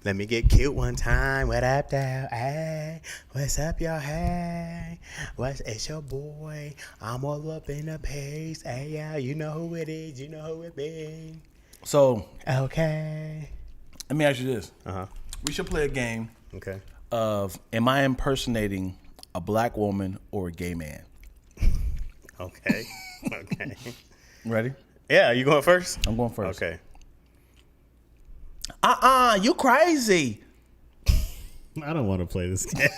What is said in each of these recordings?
Let me get cute one time. What up, though? Hey, what's up, y'all? Hey, it's your boy? I'm all up in the pace. Hey, yeah, you know who it is. You know who it be. So, Okay. let me ask you this. Uh-huh. We should play a game Okay. of am I impersonating a black woman or a gay man? Okay. Okay. Ready? Yeah, you going first? I'm going first. Okay. You crazy. I don't want to play this game.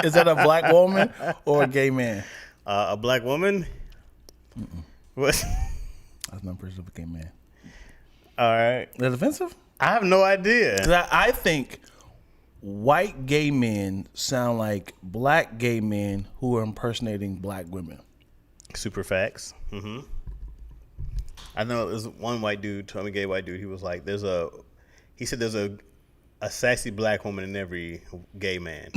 Is that a black woman or a gay man? A black woman? What? That's not impression of a gay man. All right. Is that offensive? I have no idea. 'Cause I think white gay men sound like black gay men who are impersonating black women. Super facts. Mm-hmm. I know there's one white dude, told me gay white dude, he was like, he said there's a sassy black woman in every gay man.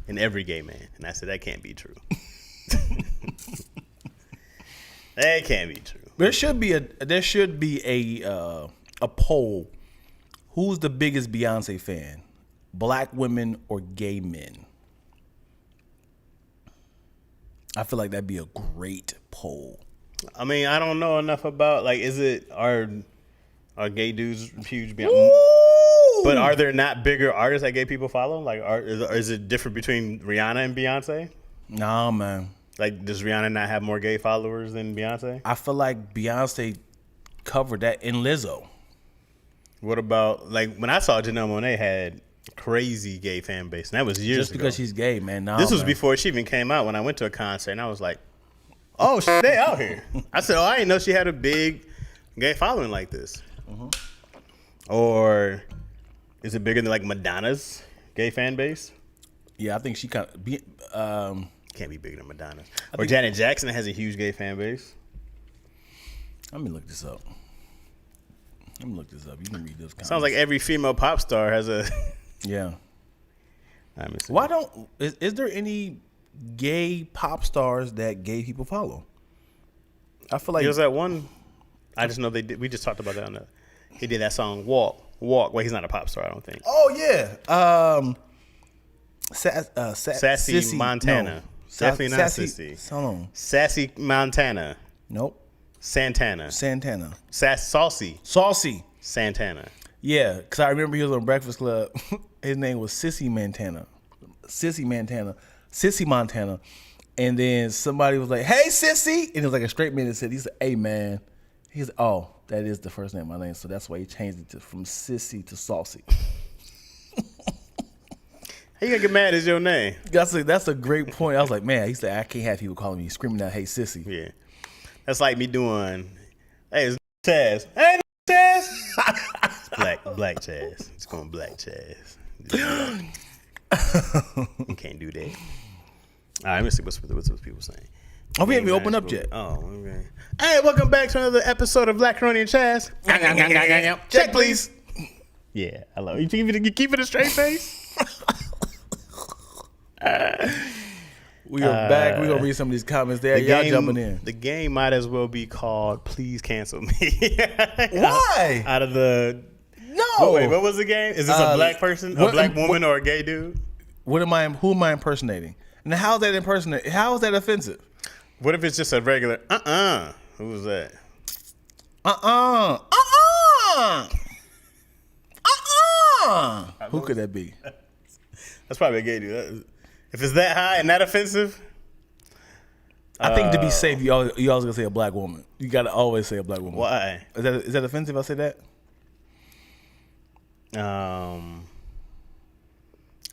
In every gay man. And I said, that can't be true. That can't be true. There should be a poll. Who's the biggest Beyonce fan? Black women or gay men? I feel like that'd be a great poll. I mean, I don't know enough about, like, are gay dudes huge Beyonce? But are there not bigger artists that gay people follow? Like, is it different between Rihanna and Beyonce? Nah, man. Like, does Rihanna not have more gay followers than Beyonce? I feel like Beyonce covered that in Lizzo. What about, like, when I saw Janelle Monáe had crazy gay fan base, and that was years Just ago. because she's gay, man. Nah, This was man. before she even came out when I went to a concert, and I was like, oh, shit, they out here. I said, I didn't know she had a big gay following like this. Mm-hmm. Or is it bigger than, like, Madonna's gay fan base? Yeah, I think she kind of. Can't be bigger than Madonna's. Or Janet Jackson has a huge gay fan base. Let me look this up. You can read this. Sounds like every female pop star has a. Yeah. Let me see. Why don't is there any gay pop stars that gay people follow? I feel like There's that one. I just know they did. We just talked about that on the. He did that song "Walk." Well, he's not a pop star, I don't think. Oh yeah. Sassy Sissy, Montana. No. Definitely not Sissy. Hold on. Sassy Montana. Nope. Santana. Santana. Saucy Saucy. Santana. Yeah, because I remember he was on Breakfast Club. His name was Sissy Montana. Sissy Montana. And then somebody was like, hey, Sissy. And it was like a straight man that said, he said, hey, man. He's oh, that is the first name of my name. So that's why he changed it from Sissy to Saucy. How you gonna get mad as your name? That's a great point. I was like, man, he said, I can't have people calling me, screaming out, hey, Sissy. Yeah. That's like me doing, hey, it's Chaz. Hey, Chaz. It's black Chaz. It's going black Chaz. You can't do that. All right, let me see what's people saying. Oh, we haven't even opened up yet. Oh, okay. Hey, welcome back to another episode of Black Crony and Chaz. Check, please. Yeah, I love it. You keep it a straight face? We are back. We're going to read some of these comments there. Y'all jumping in. The game might as well be called Please Cancel Me. Why? Out of the... No. Wait, what was the game? Is this a black person, a black woman, or a gay dude? Who am I impersonating? And how is that impersonate? How is that offensive? What if it's just a regular, Who was that? Who could that be? That's probably a gay dude. If it's that high and that offensive... I think to be safe, you always gonna say a black woman. You gotta always say a black woman. Why? Is that offensive? I say that. I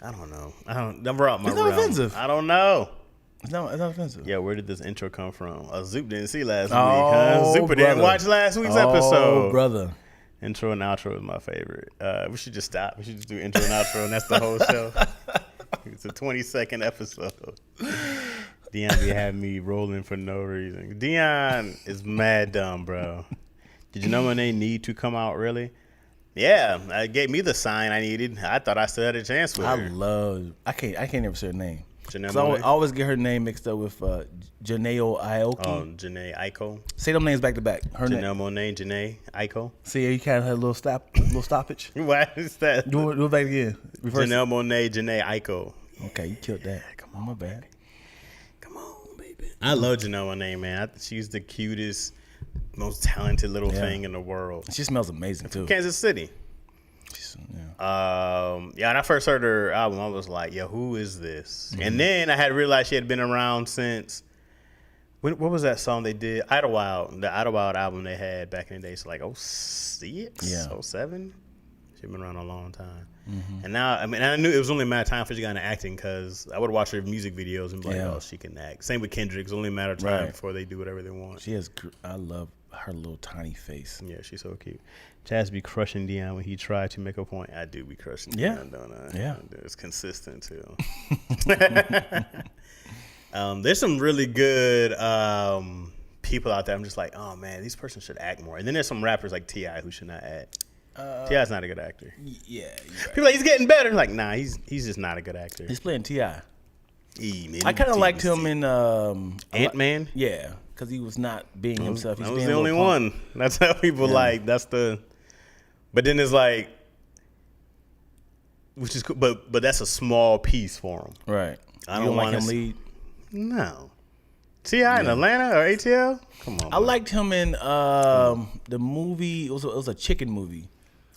don't know. Never out my It's not realm. offensive. I don't know. It's not offensive. Yeah, where did this intro come from? Zoop didn't see last week. Oh, Zupa didn't brother. watch last week's episode. Oh, brother. Intro and outro is my favorite. We should just stop. We should just do intro and outro, and that's the whole show. It's a 20-second episode. Dion be having me rolling for no reason. Dion is mad dumb, bro. Did you know when they need to come out, really? Yeah, it gave me the sign I needed. I thought I still had a chance with her. I can't never say her name. Janelle Cause I Monáe. always get her name mixed up with Janelle Aoki. Janae Aiko. Say them names back to back. Her name. Janelle Monáe, Janae Aiko. See, you kind of had a little stoppage. Why is that? Do it back again. Reverse Janelle Monáe, Janae Aiko. it. Okay, you killed that. Come on, my bad. Come on, baby. I love Janelle Monáe, man. She's the cutest, most talented little thing in the world. She smells amazing too. Kansas City. Yeah. When I first heard her album, I was like, yo, who is this? And then I had realized she had been around since, what was that song they did? Idlewild, the Idlewild album they had back in the day. So like 06, Yeah. 07? She'd been around a long time. And now, I mean, I knew it was only a matter of time for she got into acting because I would watch her music videos and be like, oh, she can act. Same with Kendrick. It's only a matter of time before they do whatever they want. She has. I love her little tiny face. Yeah, she's so cute. Chaz be crushing Dion when he tried to make a point. I do be crushing Dion, don't I? Yeah. It's consistent, too. There's some really good people out there. I'm just like, oh, man, these persons should act more. And then there's some rappers like T.I. who should not act. T.I.'s not a good actor. Yeah. People are like, he's getting better. Like, nah, he's just not a good actor. He's playing T.I. I kind of liked him in Ant-Man. Yeah, because he was not being himself. He's That was being the a only little punk. one. That's how people like. That's the. But then it's like, which is cool, but that's a small piece for him. Right. I You don't like want him to lead. No. T.I. in Atlanta or ATL? Come on. I man. liked him in the movie. It was a chicken movie.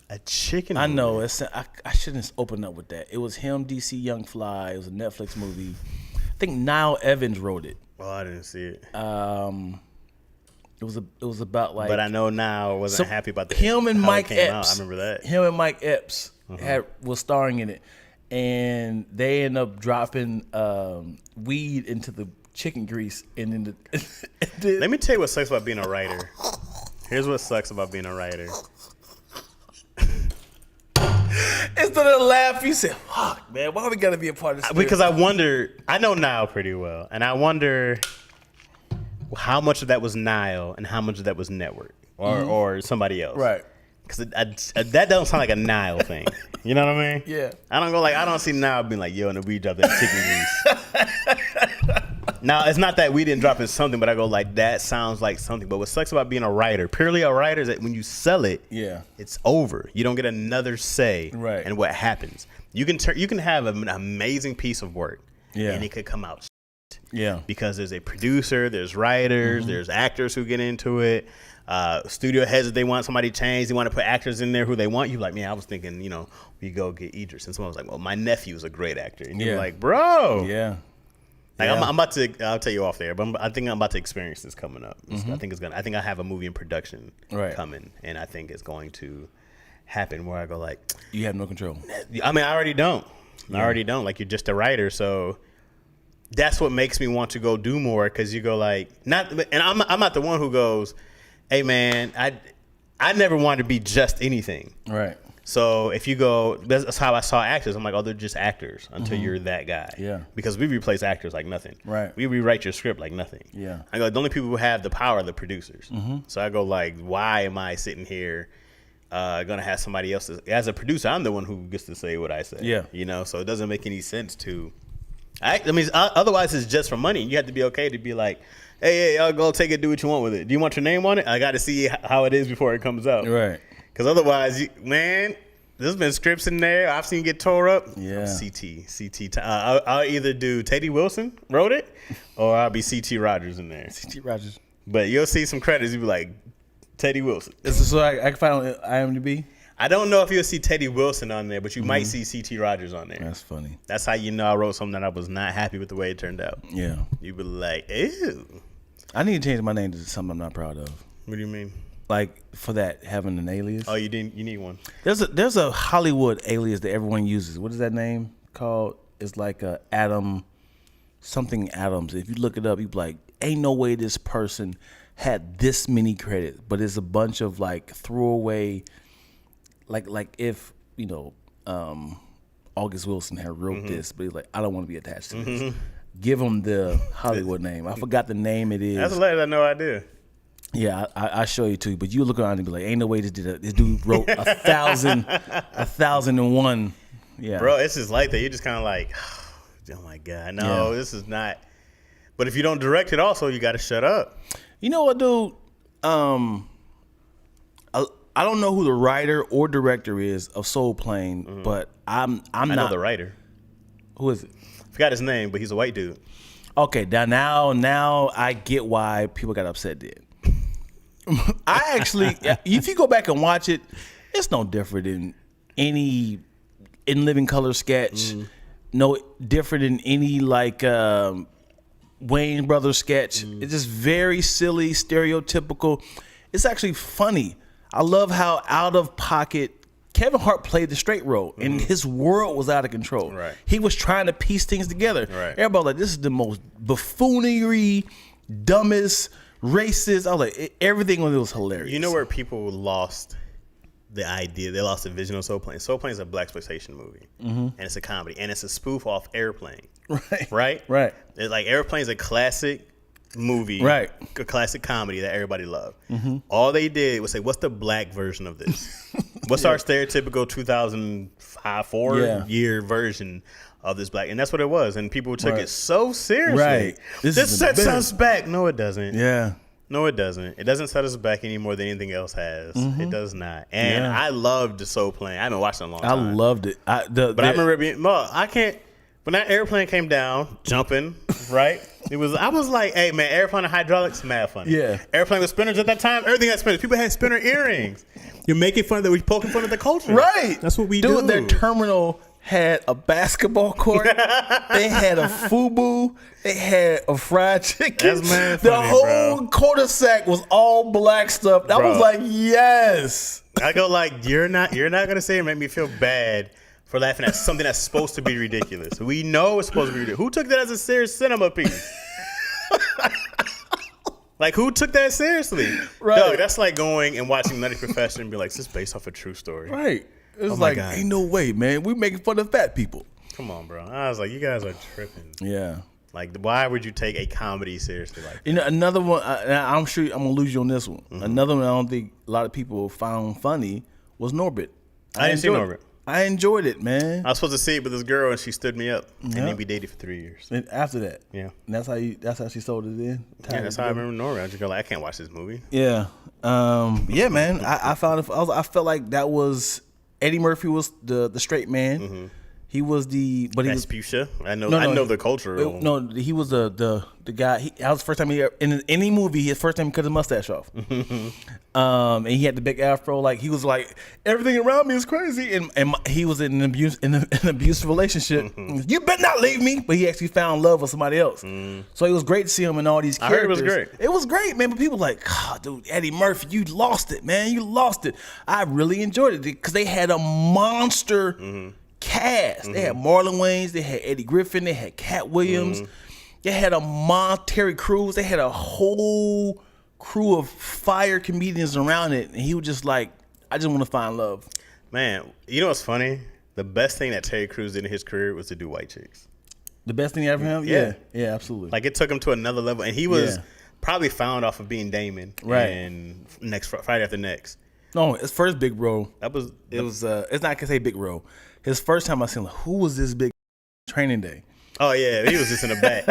A chicken. I know. movie. It's I shouldn't open up with that. It was him, DC Young Fly. It was a Netflix movie. I think Niall Evans wrote it. Oh, I didn't see it. It was about like. But I know now I wasn't happy about the him and how it Mike came out. Epps. I remember that. Him and Mike Epps was starring in it, and they end up dropping weed into the chicken grease, and then Let me tell you what sucks about being a writer. Here's what sucks about being a writer. instead of laugh, you said, "Fuck, man, why we gotta be a part of this?" Because I wonder, I know Niall pretty well, and I wonder how much of that was Niall and how much of that was network or somebody else. Right. Because that doesn't sound like a Niall thing. You know what I mean? Yeah. I don't see Niall being like, yo, and we drop that chicken grease. Now, it's not that we didn't drop in something, but I go like, that sounds like something. But what sucks about being a writer, purely a writer, is that when you sell it, Yeah. it's over. You don't get another say Right. in what happens. You can have an amazing piece of work, Yeah. and it could come out Yeah. because there's a producer, there's writers, there's actors who get into it. Studio heads, if they want somebody changed, they want to put actors in there who they want. You like, man, I was thinking, we go get Idris, and someone was like, well, my nephew's a great actor, and you're Yeah. like, bro, Yeah. like Yeah. I'm about to. I'll tell you off there, but I think I'm about to experience this coming up. I think I have a movie in production Right. coming, and I think it's going to happen where I go like, You have no control. I mean, I already don't. Like, you're just a writer, so that's what makes me want to go do more. Because you go like, and I'm not the one who goes, hey man, I never wanted to be just anything. Right. So if you go, that's how I saw actors. I'm like, oh, they're just actors until you're that guy. Yeah. Because we replace actors like nothing. Right. We rewrite your script like nothing. Yeah. I go, the only people who have the power are the producers. So I go like, why am I sitting here gonna have somebody else? As a producer, I'm the one who gets to say what I say. Yeah. So it doesn't make any sense to. I mean, otherwise it's just for money. You have to be okay to be like, hey, I'll go take it, do what you want with it. Do you want your name on it? I got to see how it is before it comes out. Right. Because otherwise, there's been scripts in there I've seen get tore up. Yeah. CT. I'll either do Teddy Wilson wrote it, or I'll be CT Rogers in there. T. Rogers. But you'll see some credits. You'll be like, Teddy Wilson. This is so I can find on IMDb. I don't know if you'll see Teddy Wilson on there, but you might see CT Rogers on there. That's funny. That's how you know I wrote something that I was not happy with the way it turned out. Yeah. You'd be like, ew. I need to change my name to something I'm not proud of. What do you mean? Like for that, having an alias. Oh, you need one. There's a Hollywood alias that everyone uses. What is that name called? It's like Adam, something Adams. If you look it up, you be like, ain't no way this person had this many credits. But it's a bunch of like throwaway, like if August Wilson had wrote this, but he's like, I don't want to be attached to this. Give him the Hollywood name. I forgot the name it is. That's hilarious. I had no idea. Yeah, I show you too. But you look around and be like, ain't no way this dude wrote 1,001. Yeah, Bro, it's just like that. You're just kind of like, oh my God, no, this is not. But if you don't direct it, also you got to shut up. You know what, dude? I don't know who the writer or director is of Soul Plane, but I'm I not know the writer. Who is it? Forgot his name, but he's a white dude. Okay, now I get why people got upset then. I actually, if you go back and watch it, it's no different than any In Living Color sketch. No different than any like Wayne Brothers sketch. It's just very silly, stereotypical. It's actually funny. I love how out of pocket Kevin Hart played the straight role, and his world was out of control. Right. He was trying to piece things together. Right. Everybody was like, this is the most buffoonery, dumbest, racist. I was like, everything was hilarious. You know where people lost the idea? They lost the vision of Soul Plane. Soul Plane is a blaxploitation movie, and it's a comedy, and it's a spoof off Airplane. Right. Right. It's like Airplane is a classic movie, Right. A classic comedy that everybody loved. All they did was say, "What's the black version of this? What's our stereotypical 2004 year version of this black?" And that's what it was. And people took it so seriously. Right. This sets us back. No, it doesn't. Yeah. No, it doesn't. It doesn't set us back any more than anything else has. It does not. And I loved the Soul Plane. I haven't watched it in a long I time. loved it. I remember it being, I can't, when that airplane came down, jumping, right? I was like, hey, man, airplane and hydraulics, mad funny. Yeah. Airplane with spinners at that time, everything had spinners. People had spinner earrings. You're making fun of that. We're poking fun of the culture. Right. That's what we do. Dude, their terminal had a basketball court. They had a FUBU. They had a fried chicken. That's mad the funny, whole cul-de-sac was all black stuff. I Bro. was like, yes. I go like, you're not gonna say and make me feel bad for laughing at something that's supposed to be ridiculous. We know it's supposed to be ridiculous. Who took that as a serious cinema piece? Like, who took that seriously? Right. Doug, that's like going and watching Nutty Professor and be like, this is based off a true story. Right. It was my like, God. ain't no way, man. We making fun of fat people. Come on, bro. I was like, you guys are tripping. Yeah. Like, why would you take a comedy seriously like that? You know, another one, I'm sure I'm going to lose you on this one. Another one I don't think a lot of people found funny was Norbit. I didn't see enjoyed Norbit. it. I enjoyed it, man. I was supposed to see it with this girl and she stood me up. And then we dated for 3 years. And after that. Yeah. And that's how she sold it in. Yeah, that's how I remember Norbit. I just go like, I can't watch this movie. Yeah. Yeah, man. I found it. I felt like that was Eddie Murphy was the straight man. He was but he was Vespuccia. I know the culture. no. He was the guy. That was the first time he in any movie. His first time he cut his mustache off. And he had the big afro. Like he was like everything around me is crazy. And he was in an abusive relationship. You better not leave me. But he actually found love with somebody else. So it was great to see him in all these I characters. heard it was great. It was great, man. But people like, God, dude, Eddie Murphy, you lost it, man. You lost it. I really enjoyed it because they had a monster cast. They had Marlon Wayans, they had Eddie Griffin, they had Cat Williams, they had Terry Crews, they had a whole crew of fire comedians around it, and he was just like, I just want to find love. Man, you know what's funny? The best thing that Terry Crews did in his career was to do white chicks. The best thing ever for him? Yeah. Yeah, absolutely. Like it took him to another level, and he was probably found off of being Damon. Right. And next Friday After Next. No, his first big role. That was It was. It's not gonna say big role. His first time I seen like, who was this big Training Day? Oh yeah, he was just in the back.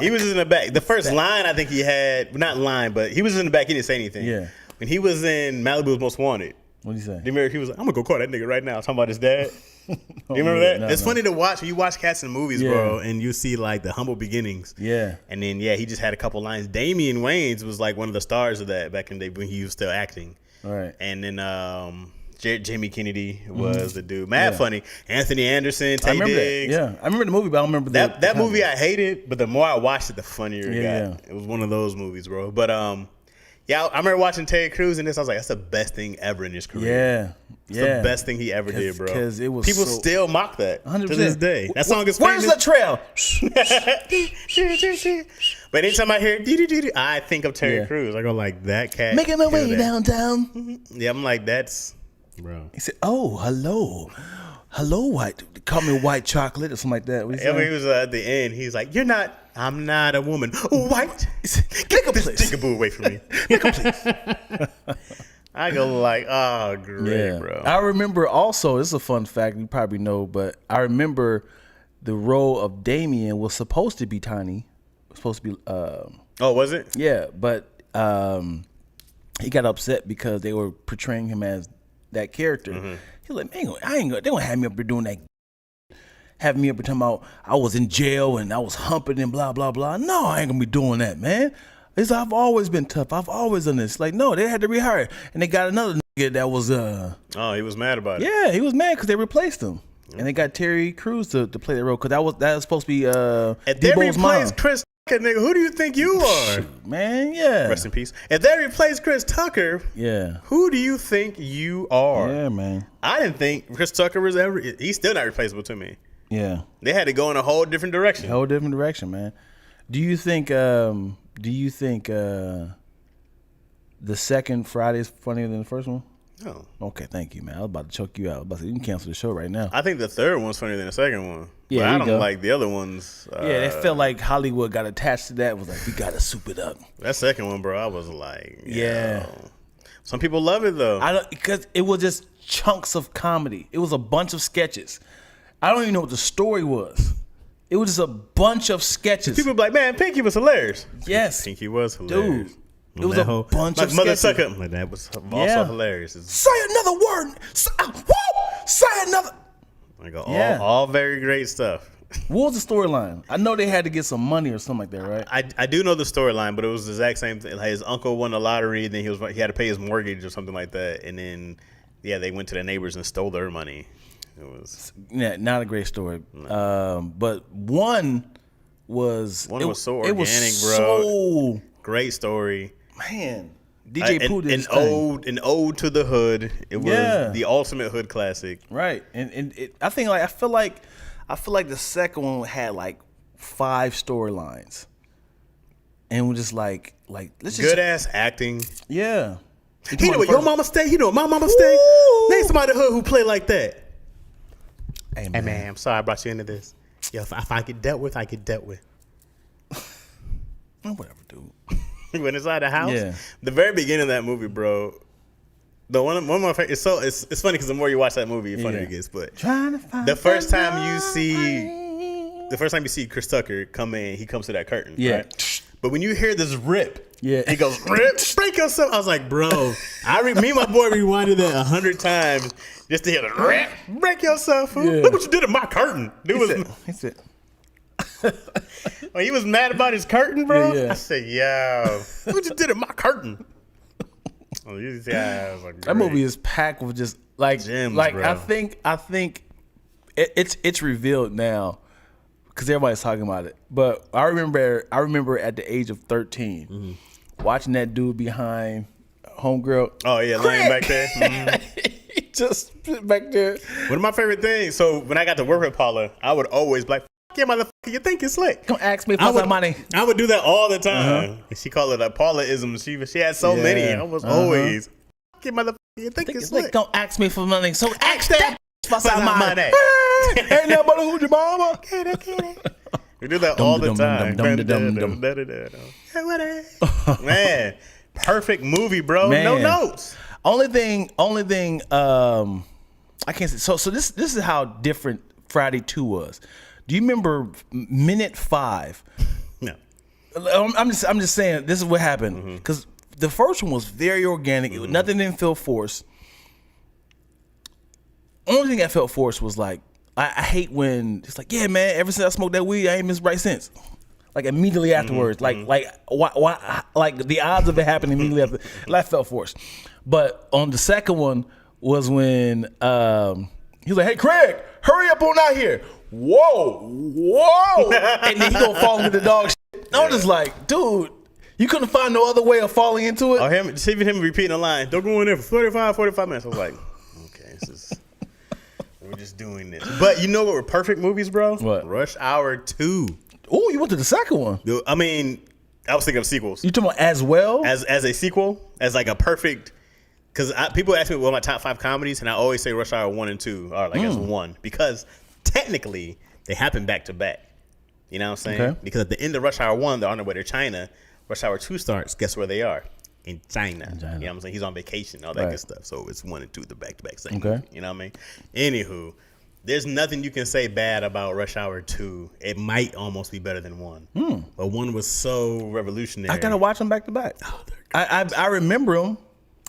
He was just in the back. The first line I think he had, not line, but he was in the back. He didn't say anything. Yeah. When he was in Malibu's Most Wanted, What did he say? do you remember he was like, "I'm gonna go call that nigga right now." Talking about his dad. Do you remember that? No, It's no. funny to watch when you watch cats in movies, Yeah. bro, and you see like the humble beginnings. Yeah. And then he just had a couple lines. Damian Wayans was like one of the stars of that back in the day when he was still acting. All right. And then Jamie Kennedy was the dude. Mad funny. Anthony Anderson, Tay I remember Diggs. that. Yeah, I remember the movie, but I don't remember That movie I hated, but the more I watched it, the funnier it Yeah, got. It was one of those movies, bro. But yeah, I remember watching Terry Crews in this. I was like, that's the best thing ever in his career. Yeah. It's the best thing he ever did, bro. 'cause it was people so- still mock that 100%. to this day. That song is Where's famous. the trail? But anytime I hear dee-dee-dee-dee, I think of Terry Yeah. Crews. I go like, that cat. Making my killed way that. downtown. Yeah, I'm like, that's, bro. He said, "Oh, hello, white. Call me white chocolate or something like that." What he I mean, say? he was at the end. He's like, I'm not a woman. White. He said, Get "Nigga, this please. jigaboo away from me. I go like, oh, great, Yeah, bro. I remember also. This is a fun fact you probably know, but I remember the role of Damien was supposed to be Tiny. It was supposed to be Oh, was it? yeah, but he got upset because they were portraying him as that character. Mm-hmm. He's like, man, they gonna have me up here doing that. Have me up here talking about I was in jail and I was humping and blah blah blah. No, I ain't gonna be doing that, man. I've always been tough. I've always done this. Like, no, they had to rehire, and they got another nigga that was Oh, he was mad about it. yeah, he was mad because they replaced him, and they got Terry Crews to play that role because that was supposed to be If they Debo's mom. replaced Chris Tucker, nigga, who do you think you are? Man, yeah, Rest in peace. If they replaced Chris Tucker, yeah, who do you think you are? yeah, man, I didn't think Chris Tucker was ever. He's still not replaceable to me. yeah. They had to go in a whole different direction. Whole different direction, man. Do you think the second Friday is funnier than the first one? No. Okay, thank you, man. I was about to choke you out. I was about to say, you can cancel the show right now. I think the third one's funnier than the second one. Yeah, but there I you don't go. like the other ones. Yeah, it felt like Hollywood got attached to that. Was like, we gotta soup it up. That second one, bro, I was like, Yeah. yo. Some people love it though. I don't because it was just chunks of comedy. It was a bunch of sketches. I don't even know what the story was. It was just a bunch of sketches. People be like, man, Pinky was hilarious. Yes, Pinky was hilarious. dude. It was a bunch My of mother sketches. sucker. Like, that was also Yeah. hilarious. It's Say another word. Say another. like Yeah. all very great stuff. What was the storyline? I know they had to get some money or something like that, right? I do know the storyline, but it was the exact same thing. Like his uncle won the lottery, and then he had to pay his mortgage or something like that, and then they went to the neighbors and stole their money. It was Yeah, not a great story. But one was so organic, it was bro. So Great story. man, DJ Pooh did his thing. An ode to the hood. It was Yeah. the ultimate hood classic. Right, and I think I feel like the second one had like 5 storylines, and we're just like let's just Good ass acting. yeah. He know what your mama stay. He know what my mama stay. Woo! Name somebody in the hood who play like that. Hey Hey man, man, I'm sorry I brought you into this. Yo, if I get dealt with, I get dealt with. whatever, dude. When inside the house, Yeah. the very beginning of that movie, bro. The one of my favorite. It's funny because the more you watch that movie, the funnier Yeah. it gets. But Trying to find the first the time you see right- Chris Tucker come in, he comes to that curtain. Yeah. Right? But when you hear this rip, Yeah. he goes rip, break yourself. I was like, bro, me and my boy rewinded that 100 times just to hear the rip, break yourself. Fool. Yeah. Look what you did to my curtain. Dude He said, when he was mad about his curtain, bro. Yeah, yeah. I said, yo, look what you did to my curtain. Oh, yeah, I was like, that movie is packed with just like Gems, like bro. I think it's revealed now because everybody's talking about it. But I remember at the age of 13 watching that dude behind homegirl. Oh yeah, laying back there. Mhm. He just sit back there. One of my favorite things. So when I got to work with Paula, I would always be like, "F yeah, motherfucker, you think it's slick?" Don't ask me I for would, some money. I would do that all the time. And she called it a Paula-ism. She had so Yeah. many. I was always, "F yeah, motherfucker, you think it's slick?" Don't ask me for money. So Ask that for for some money. Ain't nobody who your mama. We do that all the time. Dum-dum-dum-dum-dum. Man, perfect movie, bro. Man. No notes. Only thing I can't say so this is how different Friday 2 was. Do you remember minute 5? No. I'm just saying this is what happened because the first one was very organic. Nothing didn't feel forced. Only thing that felt forced was like I hate when it's like, yeah, man. Ever since I smoked that weed, I ain't missed right since. Like immediately afterwards, like why like the odds of it happening immediately after that felt forced. But on the second one was when he was like, "Hey, Craig, hurry up on out here!" Whoa, and then he gonna fall into the dog shit. I'm just like, dude, you couldn't find no other way of falling into it. Oh, even him repeating the line, "Don't go in there for 45 minutes." I was like, okay, we're just doing this. But you know what were perfect movies, bro? What? Rush Hour 2. Oh, you went to the second one. I mean, I was thinking of sequels. You talking about as well? As a sequel, as like a perfect, because people ask me what are my top 5 comedies, and I always say Rush Hour 1 and 2 are like as one, because technically they happen back to back. You know what I'm saying? Okay. Because at the end of Rush Hour 1, they're on their way to China. Rush Hour 2 starts, guess where they are? In China. You know what I'm saying? He's on vacation, all that Right. good stuff. So it's 1 and 2, the back to back same Okay. movie. You know what I mean? Anywho, There's nothing you can say bad about Rush Hour 2. It might almost be better than 1. But 1 was so revolutionary. I gotta watch them back to back. I remember them.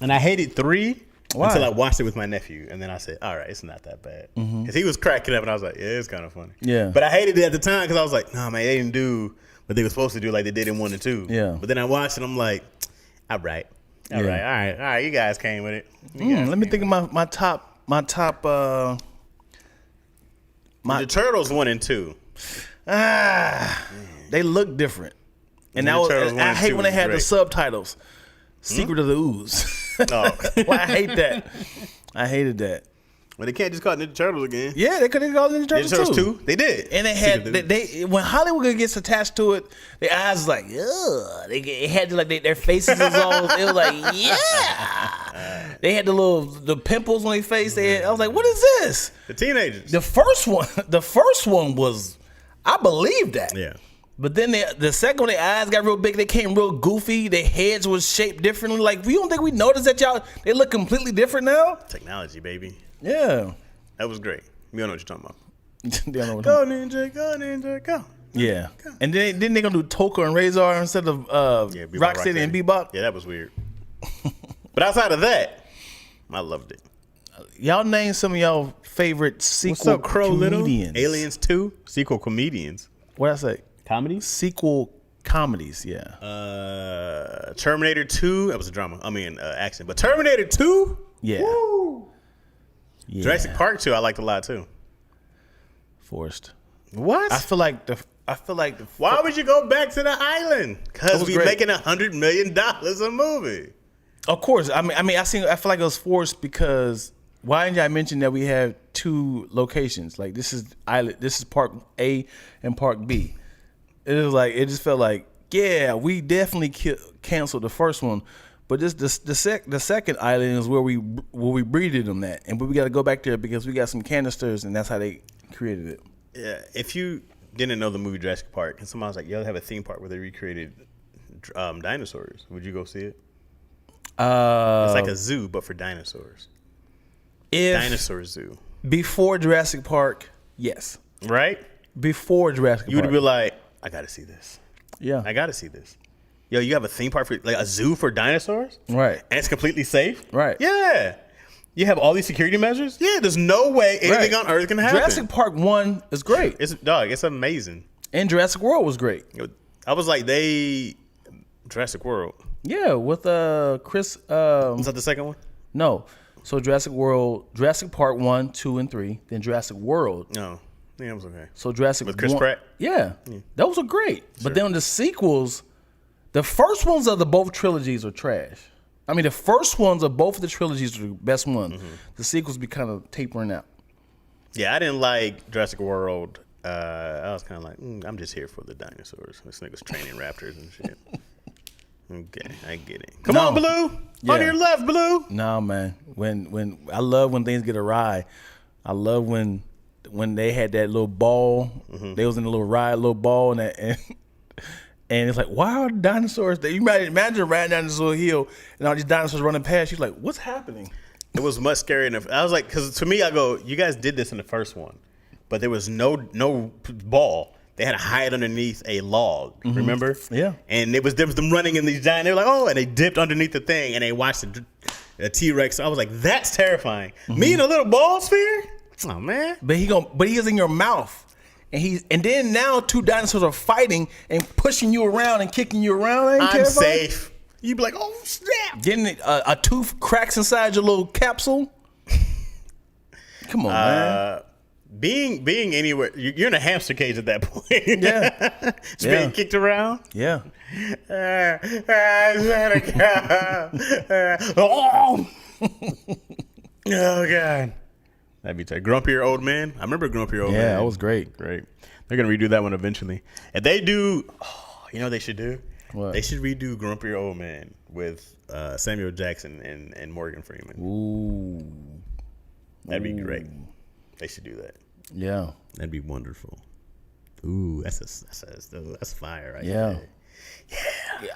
And I hated 3 Why? until I watched it with my nephew. And then I said, all right, it's not that bad. Because he was cracking up and I was like, yeah, it's kind of funny. Yeah. But I hated it at the time because I was like, nah, man, they didn't do what they were supposed to do like they did in 1 and 2. Yeah. But then I watched it, I'm like, all right. All right, you guys came with it. Let me think of my top. The Turtles 1 and 2. They look different, and Ninja Turtles 1 I and hate 2 when they was had the great. subtitles. Secret of the Ooze. Oh. Well, I hate that. I hated that. Well, they can't just call it Ninja Turtles again. Yeah, they could have called Ninja Turtles, Ninja Turtles too. 2? They did. And they had they when Hollywood gets attached to it, their eyes was like, ugh. They had to, like their faces was all. They were like, yeah. They had the pimples on their face. I was like, what is this? The teenagers. The first one was, I believed that. Yeah. But then the second one, their eyes got real big. They came real goofy. Their heads was shaped differently. Like, we don't think we noticed that y'all, they look completely different now? Technology, baby. Yeah. That was great. We don't know what you're talking about. They don't know what Go Ninja, go. Yeah. And then they gonna do Toka and Razor instead of Bebop, Rocksteady and Bebop. Yeah, that was weird. But outside of that, I loved it. Y'all name some of y'all favorite sequel What's up, Crow comedians. Little? Aliens 2? Sequel comedians. What'd I say? Comedies? Sequel comedies, yeah. Terminator 2. That was a drama. Action. But Terminator 2? Yeah. Woo! Yeah. Jurassic Park 2, I liked a lot too. Forced. What? I feel like the Why would you go back to the island? Because was we great. making $100 million a movie. Of course. I feel like it was forced because why didn't I mention that we have 2 locations? Like this is Park A and Park B. It just felt like, yeah, we definitely canceled the first one, but the second island is where we breeded them at, and we got to go back there because we got some canisters, and that's how they created it. Yeah, if you didn't know the movie Jurassic Park, and somebody was like, "Yo, they have a theme park where they recreated dinosaurs," would you go see it? It's like a zoo, but for dinosaurs. Dinosaur zoo. Before Jurassic Park, yes. Right? Before Jurassic You Park. would be like, I got to see this. Yeah. I got to see this. Yo, you have a theme park for like a zoo for dinosaurs? Right. And it's completely safe? Right. Yeah. You have all these security measures? Yeah, there's no way anything on Earth can happen. Jurassic Park 1 is great. It's amazing. And Jurassic World was great. I was like, Jurassic World. Yeah, with Chris. Was that the second one? No. So Jurassic Park 1, 2, and 3. Then Jurassic World. No. Yeah, it was okay. So Jurassic With Chris 1, Pratt? Yeah. Those are great. Sure. But then the sequels, the first ones of both trilogies are trash. I mean, the first ones of both of the trilogies are the best ones. Mm-hmm. The sequels be kind of tapering out. Yeah, I didn't like Jurassic World. I was kind of like, I'm just here for the dinosaurs. This nigga's training raptors and shit. Okay, I get it. Come on, Blue. Yeah. On your left, Blue. No, man. When I love when things get awry. I love when they had that little ball. Mm-hmm. They was in a little ride, little ball, and it's like, why are the dinosaurs there? You might imagine riding down this little hill and all these dinosaurs running past. You're like, what's happening? It was much scarier. I was like, because to me, I go, you guys did this in the first one, but there was no ball. They had to hide underneath a log. Remember? Yeah. And it was them running in these giant. They were like, oh, and they dipped underneath the thing and they watched a T-Rex. I was like, that's terrifying. Me in a little ball sphere? Oh man. But he is in your mouth, and then now 2 dinosaurs are fighting and pushing you around and kicking you around. Ain't I'm terrifying? safe. You'd be like, oh snap. Getting a tooth cracks inside your little capsule. Come on, man. Being anywhere, you're in a hamster cage at that point. Yeah. Just being kicked around. Yeah. Oh God. That'd be tight. Grumpier Old Man. I remember Grumpier Old Man. Yeah, that was great. Great. They're gonna redo that one eventually. If they do, you know what they should do? What? They should redo Grumpier Old Man with Samuel Jackson and Morgan Freeman. Ooh. That'd be great. They should do that. Yeah. That'd be wonderful. Ooh, that's fire right Yeah. there.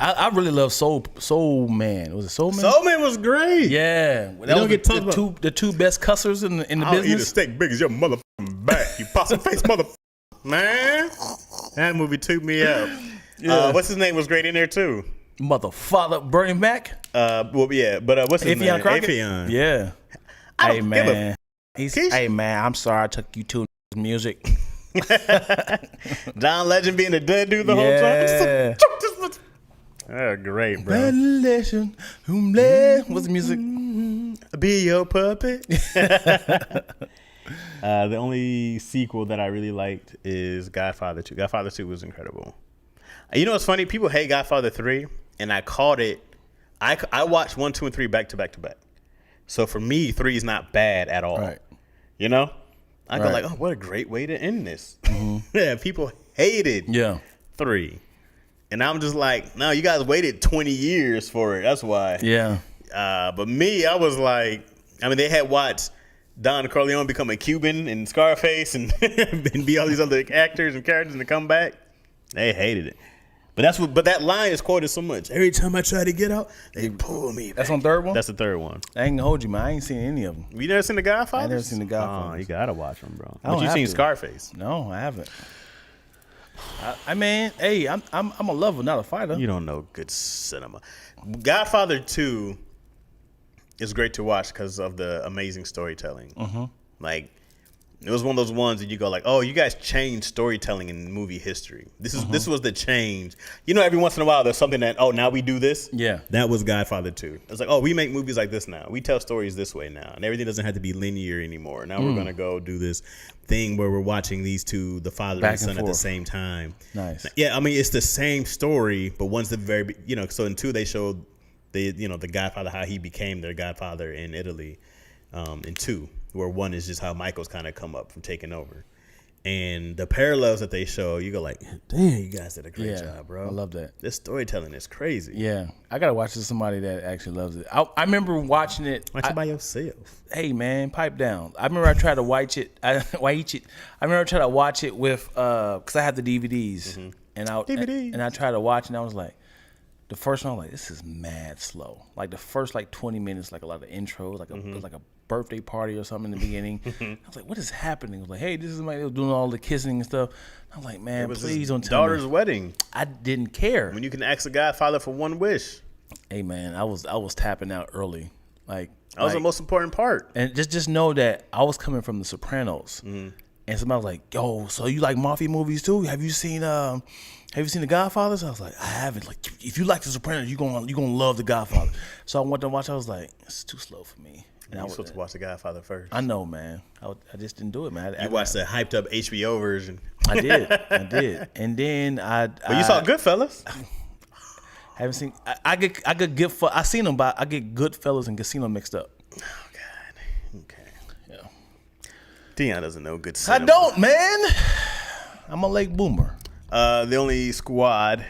I really love Soul Man. Was it Soul Man? Soul Man was great. Yeah. That don't was get talked the two best cussers in the I'll eat a business. steak big as your motherfucking You possum face mother, man. That movie took me out. Yeah. What's his name was great in there too. Motherfather Bernie Mac. Well, yeah, but what's his name? Crockett. Affion. Yeah. I Hey don't give a man. Hey man, I'm sorry I took you to music. John Legend being a dead dude the whole Yeah. time. Oh, great, bro. What's the music? Be your puppet. The only sequel that I really liked is Godfather 2. Godfather 2 was incredible. You know what's funny? People hate Godfather 3, and I called it. I watched 1, 2, and 3 back to back to back. So for me, 3 is not bad at all. Right. You know? I go Right. like, oh, what a great way to end this. Yeah, people hated Yeah. 3. And I'm just like, no, you guys waited 20 years for it. That's why. Yeah. But me, I was like, I mean, they had watched Don Corleone become a Cuban in Scarface and, and be all these other actors and characters and come back. They hated it. But that line is quoted so much. Every time I try to get out, they pull me back. That's on third one? That's the third one. I ain't gonna hold you, man. I ain't seen any of them. You never seen The Godfather? I never seen The Godfather. Oh, you gotta watch them, bro. I don't But you have seen to. Scarface? No, I haven't. I mean, hey, I'm a lover, not a fighter. You don't know good cinema. Godfather 2 is great to watch because of the amazing storytelling. Like, it was one of those ones that you go like, oh, you guys changed storytelling in movie history. This was the change. You know, every once in a while there's something that, oh, now we do this. Yeah. That was Godfather 2. It's like, oh, we make movies like this now. We tell stories this way now. And everything doesn't have to be linear anymore. Now we're going to go do this thing where we're watching these two, the father Back and son and at the forth. same time. Nice. Yeah, I mean, it's the same story, but one's the very, so in 2 they showed the Godfather, how he became their Godfather in Italy, in 2, where 1 is just how Michael's kind of come up from taking over. And the parallels that they show, you go like, damn, you guys did a great job, bro. I love that. This storytelling is crazy. Yeah, I gotta watch this with somebody that actually loves it. I remember watching it. Watch it by yourself. Hey man, pipe down. I remember I tried to watch it. I remember I tried to watch it with because I had the DVDs and I tried to watch and I was like, the first one I was like, this is mad slow. Like the first 20 minutes, like a lot of intros, like a birthday party or something in the beginning. I was like, what is happening? I was like, hey, this is my doing all the kissing and stuff. I'm like, man, It was please his don't tell me. daughter's wedding. I didn't care. When you can ask the Godfather for one wish. Hey man, I was tapping out early. Like That was the most important part. and just know that I was coming from The Sopranos. And somebody was like, yo, so you like mafia movies too? Have you seen The Godfather? So I was like, I haven't. Like, if you like The Sopranos, you're gonna love The Godfather. So I went to watch. I was like, it's too slow for me. And You're supposed to watch the Godfather first. I know, man. I just didn't do it, man. You watched the hyped up HBO version. I did. And then But you saw Goodfellas. haven't seen. I get I seen them, but I get Goodfellas and Casino mixed up. Oh, God. Okay. Yeah. Dion doesn't know good I cinema. don't, man. I'm a late boomer. The only Squad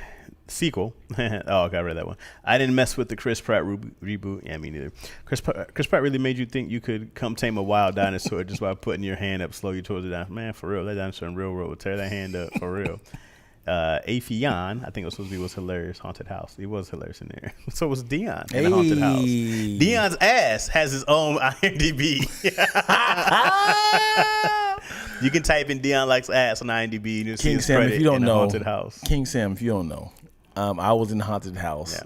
sequel. Oh, okay, I read that one. I didn't mess with the Chris Pratt reboot. Yeah, me neither. Chris Pratt really made you think you could come tame a wild dinosaur just by putting your hand up, slow you towards the dinosaur. Man, for real, that dinosaur in real world would tear that hand up for real. Affion, I think it was supposed to be, was hilarious. Haunted House. He was hilarious in there. So was Dion in the Haunted House. Dion's ass has his own IMDb. You can type in Dion likes ass on IMDb and you'll see King his Sam, credit if you don't in the know, Haunted House. King Sam, if you don't know, I was in the Haunted House.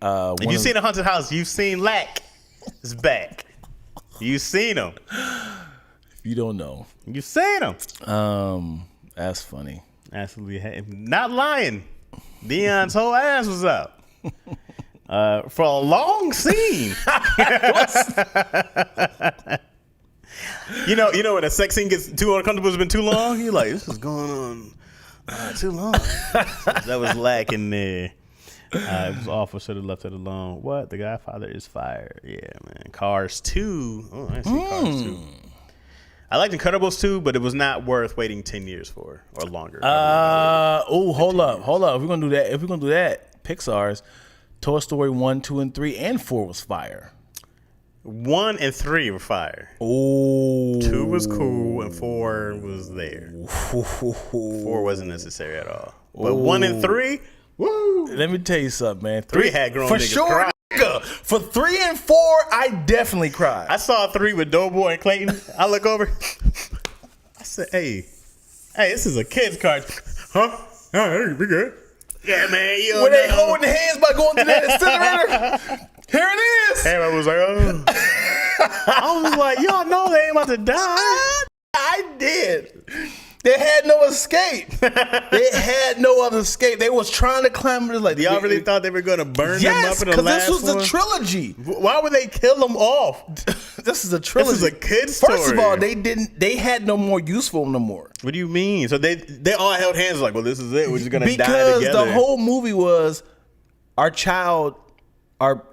Yeah. If you've seen the Haunted House, you've seen Lack. It's back. You've seen him. If you don't know, You've seen him. that's funny. Absolutely. Not lying. Dion's whole ass was up. For a long scene. You know when a sex scene gets too uncomfortable, it's been too long, you're like, this is going on too long. That was lacking there. It was awful, should have left it alone. What? The Godfather is fire. Yeah, man. Cars 2. Oh, I see Cars 2. I liked Incredibles 2, but it was not worth waiting 10 years for or longer. Hold up. If we're gonna do that, Pixar's Toy Story 1, 2, and 3, and 4 was fire. 1 and 3 were fire. Oh, 2 was cool and 4 was there. 4 wasn't necessary at all. But 1 and 3, woo! Let me tell you something, man. 3 had grown for niggas sure. cry. Nigga. For 3 and 4, I definitely cried. I saw 3 with Doughboy and Clayton. I look over. said, hey, this is a kid's cartoon. Huh? All right, we good. Yeah, man. You Were they holding hands by going to that incinerator? Here it is. Everybody was like, oh. I was like, y'all know they ain't about to die. I did. They had no escape. They had no other escape. They was trying to climb it. Like, Y'all really thought they were going to burn them yes, up in the because last this was one? the trilogy. Why would they kill them off? This is a trilogy. This is a kid's story. First of all, they had no more use for them no more. What do you mean? So they all held hands like, well, this is it. We're just going to die Because together. the whole movie was our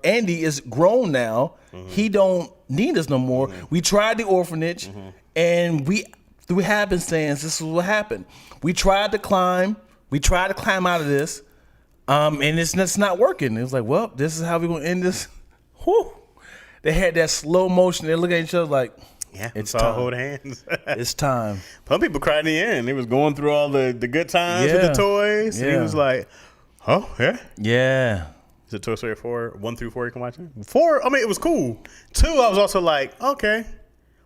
Andy is grown now. Mm-hmm. He don't need us no more. Mm-hmm. We tried the orphanage, and through happenstance, this is what happened. We tried to climb out of this, and it's not working. It was like, well, this is how we're gonna end this. Whew. They had that slow motion. They look at each other like, yeah, it's all time. hold hands. It's time. Some people cried in the end. They was going through all the good times with Yeah. the toys. And he Yeah. was like, oh, yeah. Yeah. Is it Toy Story 4? 1 through 4 you can watch it? 4, I mean, it was cool. 2, I was also like, okay.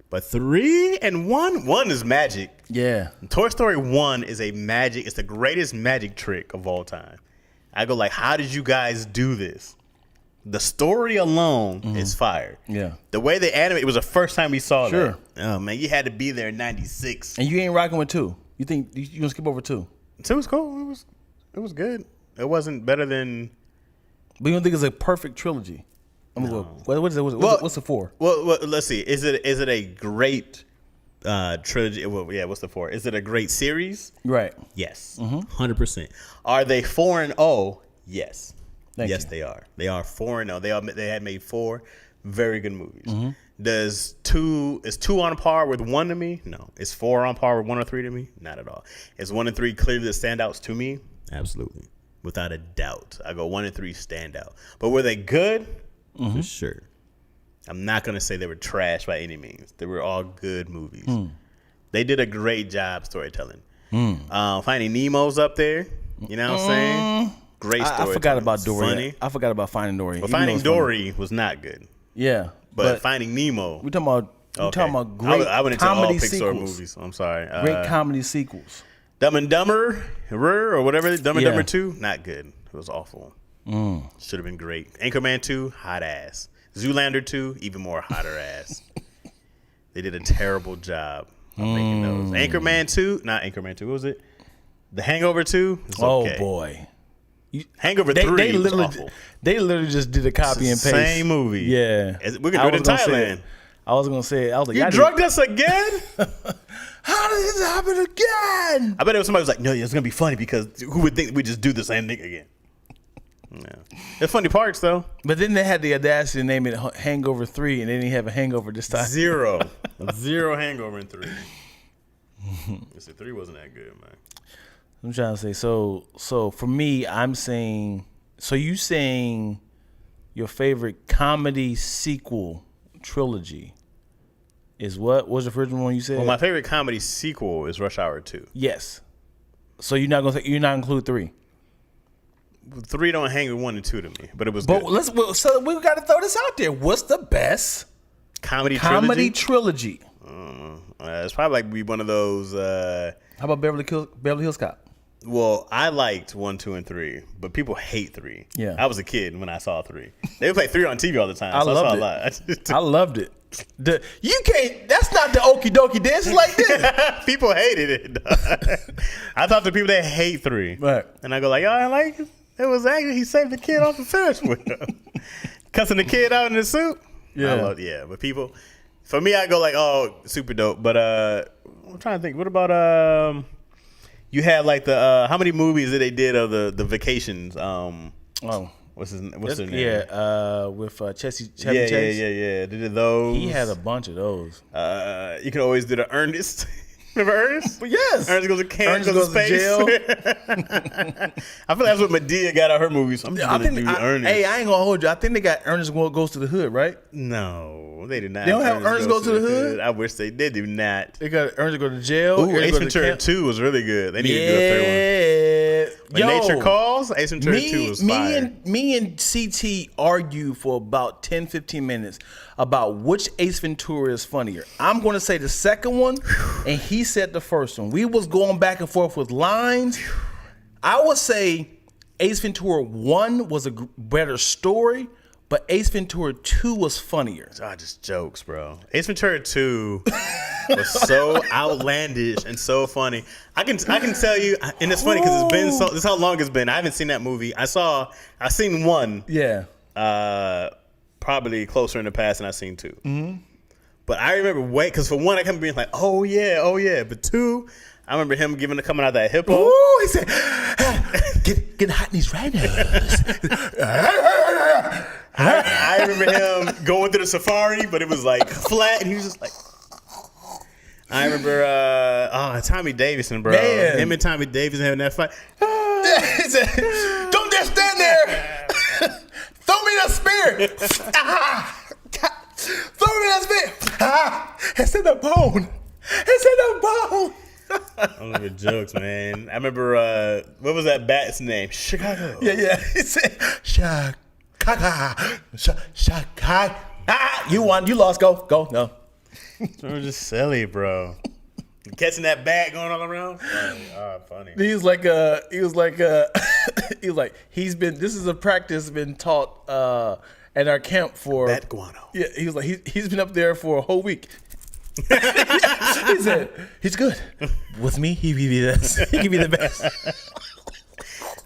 But 3 and 1 is magic. Yeah. Toy Story 1 is it's the greatest magic trick of all time. I go like, how did you guys do this? The story alone is fire. Yeah. The way they animate, it was the first time we saw Sure. that. Oh, man, you had to be there in 96. And you ain't rocking with 2. You think you gonna skip over 2? 2 was cool. It was good. It wasn't better than... But you don't think it's a perfect trilogy? I'm gonna go. What is it? What's the 4? Well, let's see. Is it a great trilogy? Well, yeah. What's the 4? Is it a great series? Right. Yes, 100%. Are they 4-0? Yes, Thank you. they are. They are 4-0. They had made 4 very good movies. Is 2 on par with 1 to me? No. Is 4 on par with 1 or 3 to me? Not at all. Is 1 and 3 clearly the standouts to me? Absolutely, without a doubt. I go 1 and 3 stand out. But were they good? For sure. I'm not going to say they were trash by any means. They were all good movies. They did a great job storytelling. Finding Nemo's up there. You know what I'm saying? Great story. I forgot about Dory. Funny. I forgot about Finding Dory. But even though Finding it's funny. Dory was not good. Yeah. But Finding Nemo. we're talking about great I went into all comedy Pixar sequels. movies. I'm sorry. Great comedy sequels. Dumb and Dumber or whatever. Dumb and Dumber 2, not good. It was awful. Should have been great. Anchorman 2, hot ass. Zoolander 2, even more hotter ass. They did a terrible job of making those. Anchorman 2, not Anchorman 2, what was it? The Hangover 2 is okay. Oh boy. Hangover 3 was awful. They literally just did a copy and paste. Same movie. Yeah. We can do it in Thailand. I was gonna say. I was like, You drugged us again? how did this happen again? I bet it was somebody who was like, no, it's going to be funny because who would think we just do the same thing again? Yeah. There's funny parts, though. But then they had the audacity to name it Hangover 3, and they didn't have a hangover this time. Zero Hangover in 3. I said 3 wasn't that good, man. I'm trying to say. So for me, I'm saying. So you saying your favorite comedy sequel trilogy is what? What's the first one you said? Well, my favorite comedy sequel is Rush Hour 2. Yes. So you're not include 3. 3 don't hang with 1 and 2 to me, but it was good. So we got to throw this out there. What's the best Comedy trilogy? It's probably like be one of those. How about Beverly Hills Cop? Well, I liked 1, 2, and 3, but people hate 3. Yeah. I was a kid when I saw 3. They would play 3 on TV all the time. I so loved I saw it. a lot. I loved it. You can't. That's not the okie dokie dance. It's like this. People hated it. I talk to people that hate 3, Right. and I go like, "Yo, I like it. It was actually he saved the kid off the Ferris wheel, cussing the kid out in the suit." Yeah. But people, for me, I go like, "Oh, super dope." But I'm trying to think. What about you had like the how many movies that they did of the vacations? What's their name? Yeah, with Chevy Chase. Yeah. They did those. He had a bunch of those. You can always do the Ernest. Remember Ernest? Yes. Ernest goes to camp, Ernest goes to goes to space. jail. I feel like that's what Medea got out of her movies. I'm just gonna do Ernest. Hey, I ain't gonna hold you. I think they got Ernest Goes to the Hood, right? No, they did not. They don't have Ernest Goes to the Hood? I wish they did. Do not. They got Ernest Go to Jail. Ooh, Ernest Ace Go to Ventura camp. 2 was really good. They need to do a third one. Yeah. When Nature Calls, Ace Ventura 2 was fire. Me and CT argue for about 10, 15 minutes about which Ace Ventura is funnier. I'm going to say the second one, and he said the first one. We was going back and forth with lines. I would say Ace Ventura 1 was a better story, but Ace Ventura 2 was funnier. Just jokes, bro. Ace Ventura 2 was so outlandish and so funny. I can tell you, and it's funny because it's been so. This is how long it's been. I haven't seen that movie. I seen one. Yeah. Probably closer in the past than I've seen 2. Mm-hmm. But I remember because for one, I kept being like, oh yeah. But 2, I remember him coming out that hippo. Ooh, he said, get hot in these rhinos. I remember him going through the safari, but it was like flat, and he was just like. I remember Tommy Davidson, bro. Man. Him and Tommy Davidson having that fight. He said, don't just stand there. Throw me that spear. Throw me that spear. It's in the bone. I remember jokes, man. I remember, what was that bat's name? Chicago. Yeah. He said, Chicago. You won. You lost. Go. No. It was just silly, bro. Catching that bat going all around. Funny. This is a practice been taught at our camp for. Bat guano. Yeah, he was like, he's been up there for a whole week. He said, he's good. With me, he can be the best.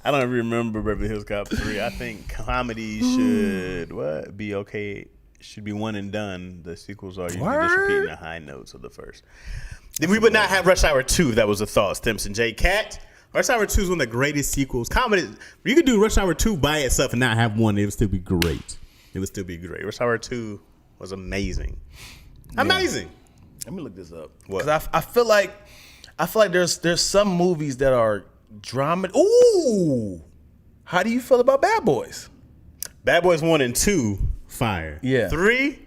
I don't remember Beverly Hills Cop 3. I think comedy should be okay. Should be one and done. The sequels are usually just repeating the high notes of the first. Then we would not have Rush Hour 2. That was a thought. Stimson J. Cat. Rush Hour 2 is one of the greatest sequels. Comedy. You could do Rush Hour 2 by itself and not have one. It would still be great. Rush Hour 2 was amazing. Yeah. Amazing. Let me look this up. What? Because I feel like there's some movies that are drama. Ooh. How do you feel about Bad Boys? Bad Boys 1 and 2. Fire. Yeah. 3.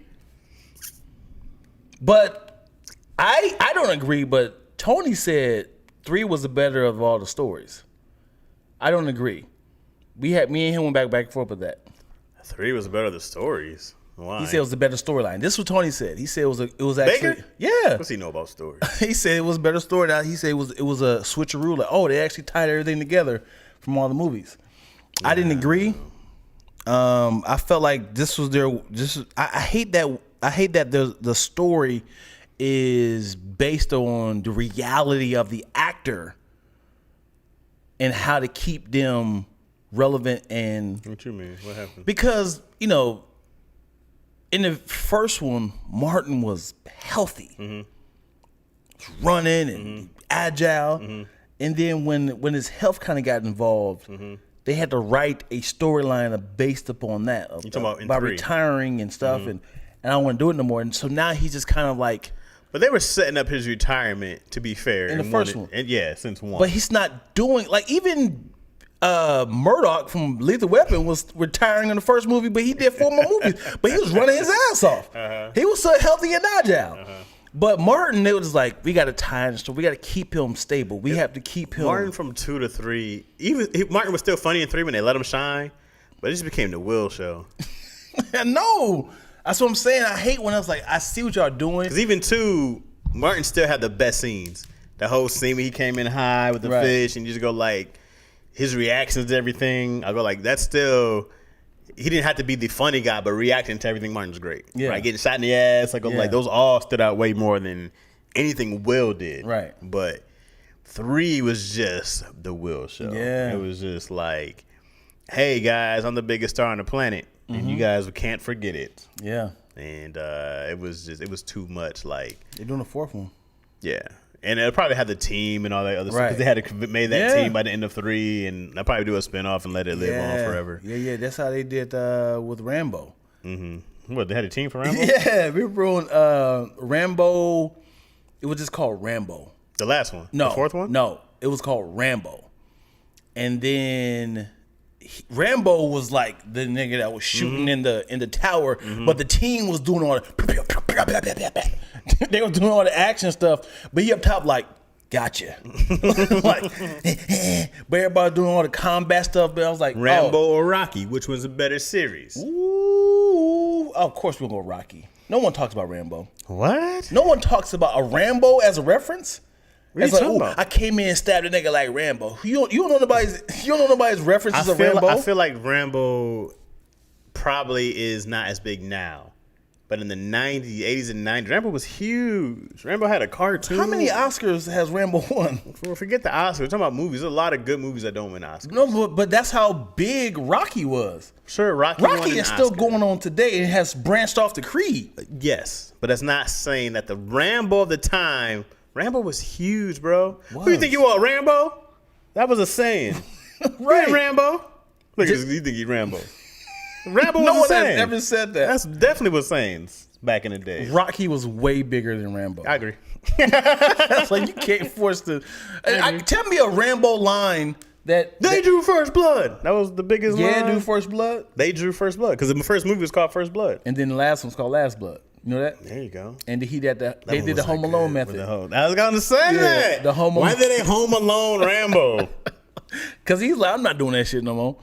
But I don't agree, but Tony said 3 was the better of all the stories. I don't agree. Me and him went back and forth with that. 3 was the better of the stories. Why? He said it was the better storyline. This is what Tony said. He said it was actually Baker? Yeah. What's he know about stories? He said it was a better story. He said it was a switcheroo. Like, they actually tied everything together from all the movies. Yeah. I didn't agree. I felt like this was their. I hate that. I hate that the story is based on the reality of the actor and how to keep them relevant and. What you mean? What happened? Because in the first one, Martin was healthy, running and agile, and then when his health kind of got involved. They had to write a storyline based upon that. You talking about in by 3? Retiring and stuff, and I don't want to do it no more. And so now he's just kind of like. But they were setting up his retirement, to be fair. In the first one. And yeah, since 1. But he's not doing, like, even Murdoch from Lethal Weapon was retiring in the first movie, but he did 4 more movies. But he was running his ass off. He was so healthy and agile. But Martin, it was like, we got to tie in, so we got to keep him stable. We have to keep him. Martin from 2 to 3, Martin was still funny in 3 when they let him shine, but it just became the Will show. No, that's what I'm saying. I hate when I was like, I see what y'all doing. Because even 2, Martin still had the best scenes. The whole scene when he came in high with the fish, and you just go like, his reactions to everything. I go like, that's still. He didn't have to be the funny guy, but reacting to everything, Martin's great. Yeah. Right? Getting shot in the ass. Like those all stood out way more than anything Will did. Right. But 3 was just the Will show. Yeah. It was just like, hey, guys, I'm the biggest star on the planet. And you guys can't forget it. Yeah. And it was too much. Like, they're doing a 4th one. Yeah. And it'll probably have the team and all that other stuff. Because they had to made that team by the end of 3. And they'll probably do a spinoff and let it live on forever. Yeah. That's how they did with Rambo. What, they had a team for Rambo? Yeah. We were on Rambo. It was just called Rambo. The last one? No. The 4th one? No. It was called Rambo. And then Rambo was like the nigga that was shooting in the tower, but the team was doing all the they were doing all the action stuff, but he up top like Gotcha. Like, but everybody doing all the combat stuff. But I was like, Rambo or Rocky? Which one's a better series? Ooh, of course we'll go Rocky. No one talks about Rambo. What? No one talks about a Rambo as a reference. What are It's you like, talking ooh, about? I came in and stabbed a nigga like Rambo. You don't know nobody's references of Rambo. I feel like Rambo probably is not as big now. But in the 90s, 80s, and 90s, Rambo was huge. Rambo had a cartoon. How many Oscars has Rambo won? Well, forget the Oscars. We're talking about movies. There's a lot of good movies that don't win Oscars. No, but that's how big Rocky was. Sure, Rocky won Rocky an is still Oscar. going on today and has branched off to Creed. Yes, but that's not saying that the Rambo of the time, Rambo was huge, bro. Who you think you are, Rambo? That was a saying. Right. Hey, Rambo. Look at this. You think he's Rambo. Rambo was No a one saying. has ever said that. That's definitely what sayings back in the day. Rocky was way bigger than Rambo. I agree. That's like you can't force the. Tell me a Rambo line that They drew first blood. That was the biggest line. do First Blood, They drew first blood because the first movie was called First Blood. and then the last one's called Last Blood. You know that? There you go. And they did That the one was Home not Alone good method. with I was going to say that. the Home Why Alone- did they Home Alone Rambo? Cause he's like, I'm not doing that shit no more.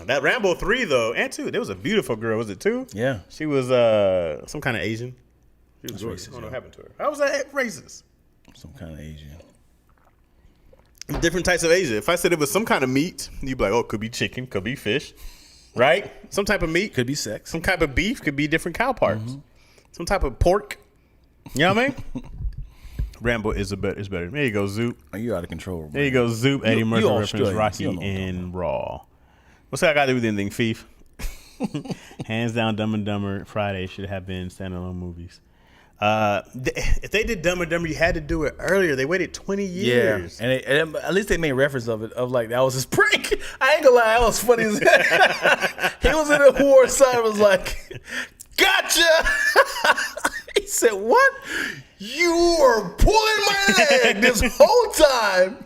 That Rambo 3 though, and 2, there was a beautiful girl. Was it 2? Yeah. She was some kind of Asian. She was gorgeous. I don't know what happened to her. How was that racist? Some kind of Asian. Different types of Asian. If I said it was some kind of meat, you'd be like, oh, could be chicken, could be fish, right? Some type of meat. Could be sex. Some type of beef, could be different cow parts. Some type of pork. You know what I mean? Rambo is better. There you go, Zoop. Oh, you out of control, There bro. you go, Zoop. Eddie you Murphy reference Australian. Rocky You don't know what I'm and Raw. What's that got to do with anything, Fief? Hands down, Dumb and Dumber Friday should have been standalone movies. If they did Dumb and Dumber, you had to do it earlier. They waited 20 years. Yeah, and at least they made reference of it, of like, that was his prank. I ain't gonna lie, that was funny as hell. He was in the war side, was like, gotcha! He said, what? You were pulling my leg this whole time.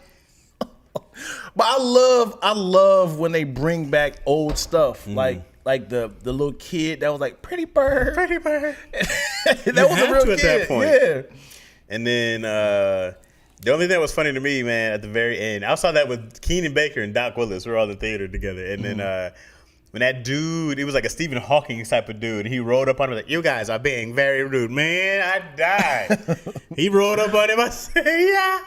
But I love when they bring back old stuff, like the little kid that was like, pretty bird. Pretty bird. That was have a real to at kid. that point. Yeah. And then the only thing that was funny to me, man, at the very end, I saw that with Keenan Baker and Doc Willis. We were all in the theater together. And then when that dude, it was like a Stephen Hawking type of dude, and he rolled up on him like, you guys are being very rude. Man, I died. He rolled up on him. I said, yeah.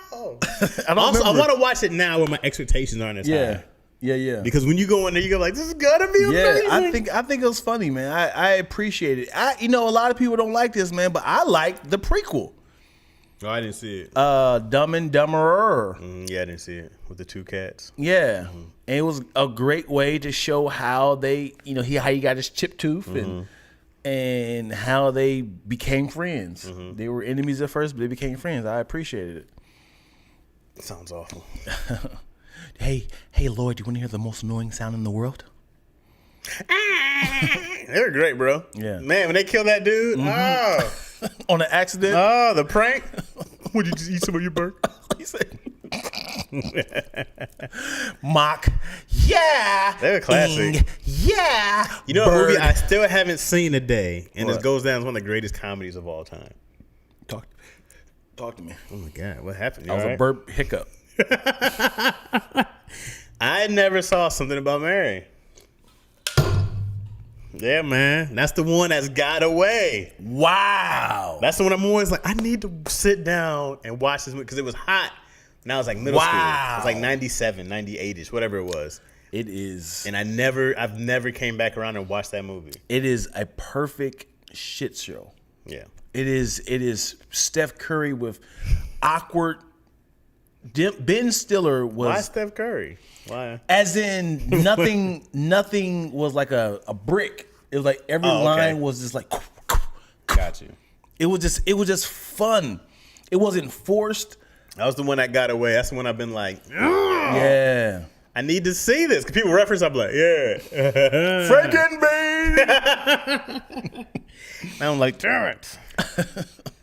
I want to watch it now where my expectations aren't as high. Yeah. Because when you go in there, you go like, this is going to be amazing. Yeah, I think it was funny, man. I appreciate it. A lot of people don't like this, man, but I like the prequel. Oh, I didn't see it. Dumb and Dumberer. Yeah, I didn't see it with the two cats. Yeah. And it was a great way to show how they, how he got his chip tooth and how they became friends. They were enemies at first, but they became friends. I appreciated it. Sounds awful. Hey, Lloyd, do you want to hear the most annoying sound in the world? They were great, bro. Yeah. Man, when they killed that dude, On an accident? the prank. Would you just eat some of your burger? He said, Mock, yeah. They were classic. Ing, yeah. You know, a movie I still haven't seen today, and What? it goes down as one of the greatest comedies of all time. Talk to me. Oh my God, what happened? You That was all a right? burp hiccup. I never saw Something About Mary. Yeah, man. That's the one that's got away. Wow. That's the one I'm always like, I need to sit down and watch this movie because it was hot. And I was like middle school. It was like 97, 98-ish, whatever it was. It is. And I've never came back around and watched that movie. It is a perfect shit show. Yeah. It is Steph Curry with awkward. Ben Stiller was Why Steph Curry? Why? as in nothing was like a brick. It was like every Oh, okay. line was just like Got you. it was just fun. It wasn't forced. That was the one that got away. That's the one I've been like, Yeah. I need to see this. Because people reference, I'm like, yeah. Frankenbean. Now I'm like, damn it.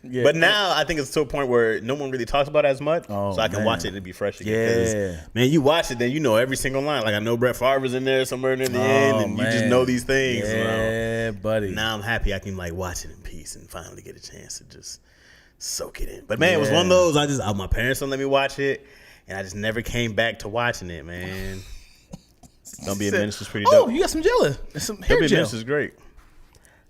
Yeah. But now I think it's to a point where no one really talks about it as much. Oh, so I can man. watch it and be fresh again. Yeah. 'Cause, man, you watch it, then you know every single line. Like I know Brett Favre is in there somewhere near the end, and you just know these things. Yeah, buddy. Now I'm happy I can like watch it in peace and finally get a chance to just soak it in. But man, it was one of those. My parents don't let me watch it, and I just never came back to watching it, man. Don't Be a Menace is pretty dope. Oh, you got some jelly. Some hair Don't Be a gel. Menace is great.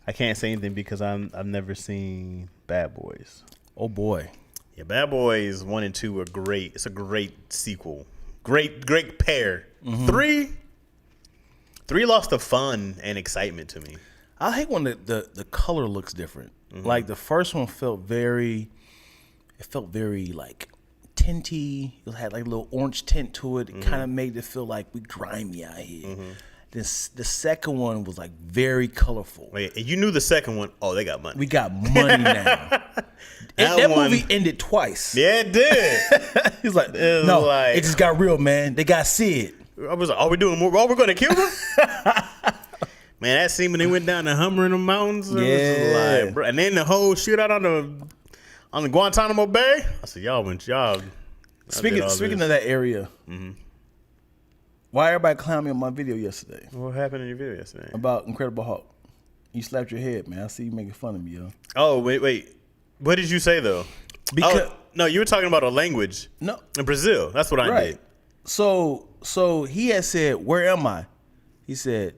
I can't say anything because I've never seen Bad Boys. Oh boy. Yeah, Bad Boys 1 and 2 are great. It's a great sequel. Great pair. Three lost the fun and excitement to me. I hate when the color looks different. Like the first one felt very like tinty. It had like a little orange tint to it. It kind of made it feel like we grimy out here. The second one was like very colorful. Wait, and you knew the second one. Oh, they got money. We got money now. that movie ended twice. Yeah, it did. He's like, no, it just got real, man. They got Sid. I was like, are we doing more? Oh, we're going to Cuba? Man, that scene when they went down the Hummer in the mountains. It was like, bro. And then the whole shootout on the Guantanamo Bay. I said, y'all. Speaking of that area, why everybody clowned me on my video yesterday What happened in your video yesterday? about Incredible Hulk? You slapped your head, man. I see you making fun of me, yo. Oh, wait. What did you say, though? Because no, you were talking about a language. no, In Brazil. That's what I right. did. So he had said, "Where am I?" He said,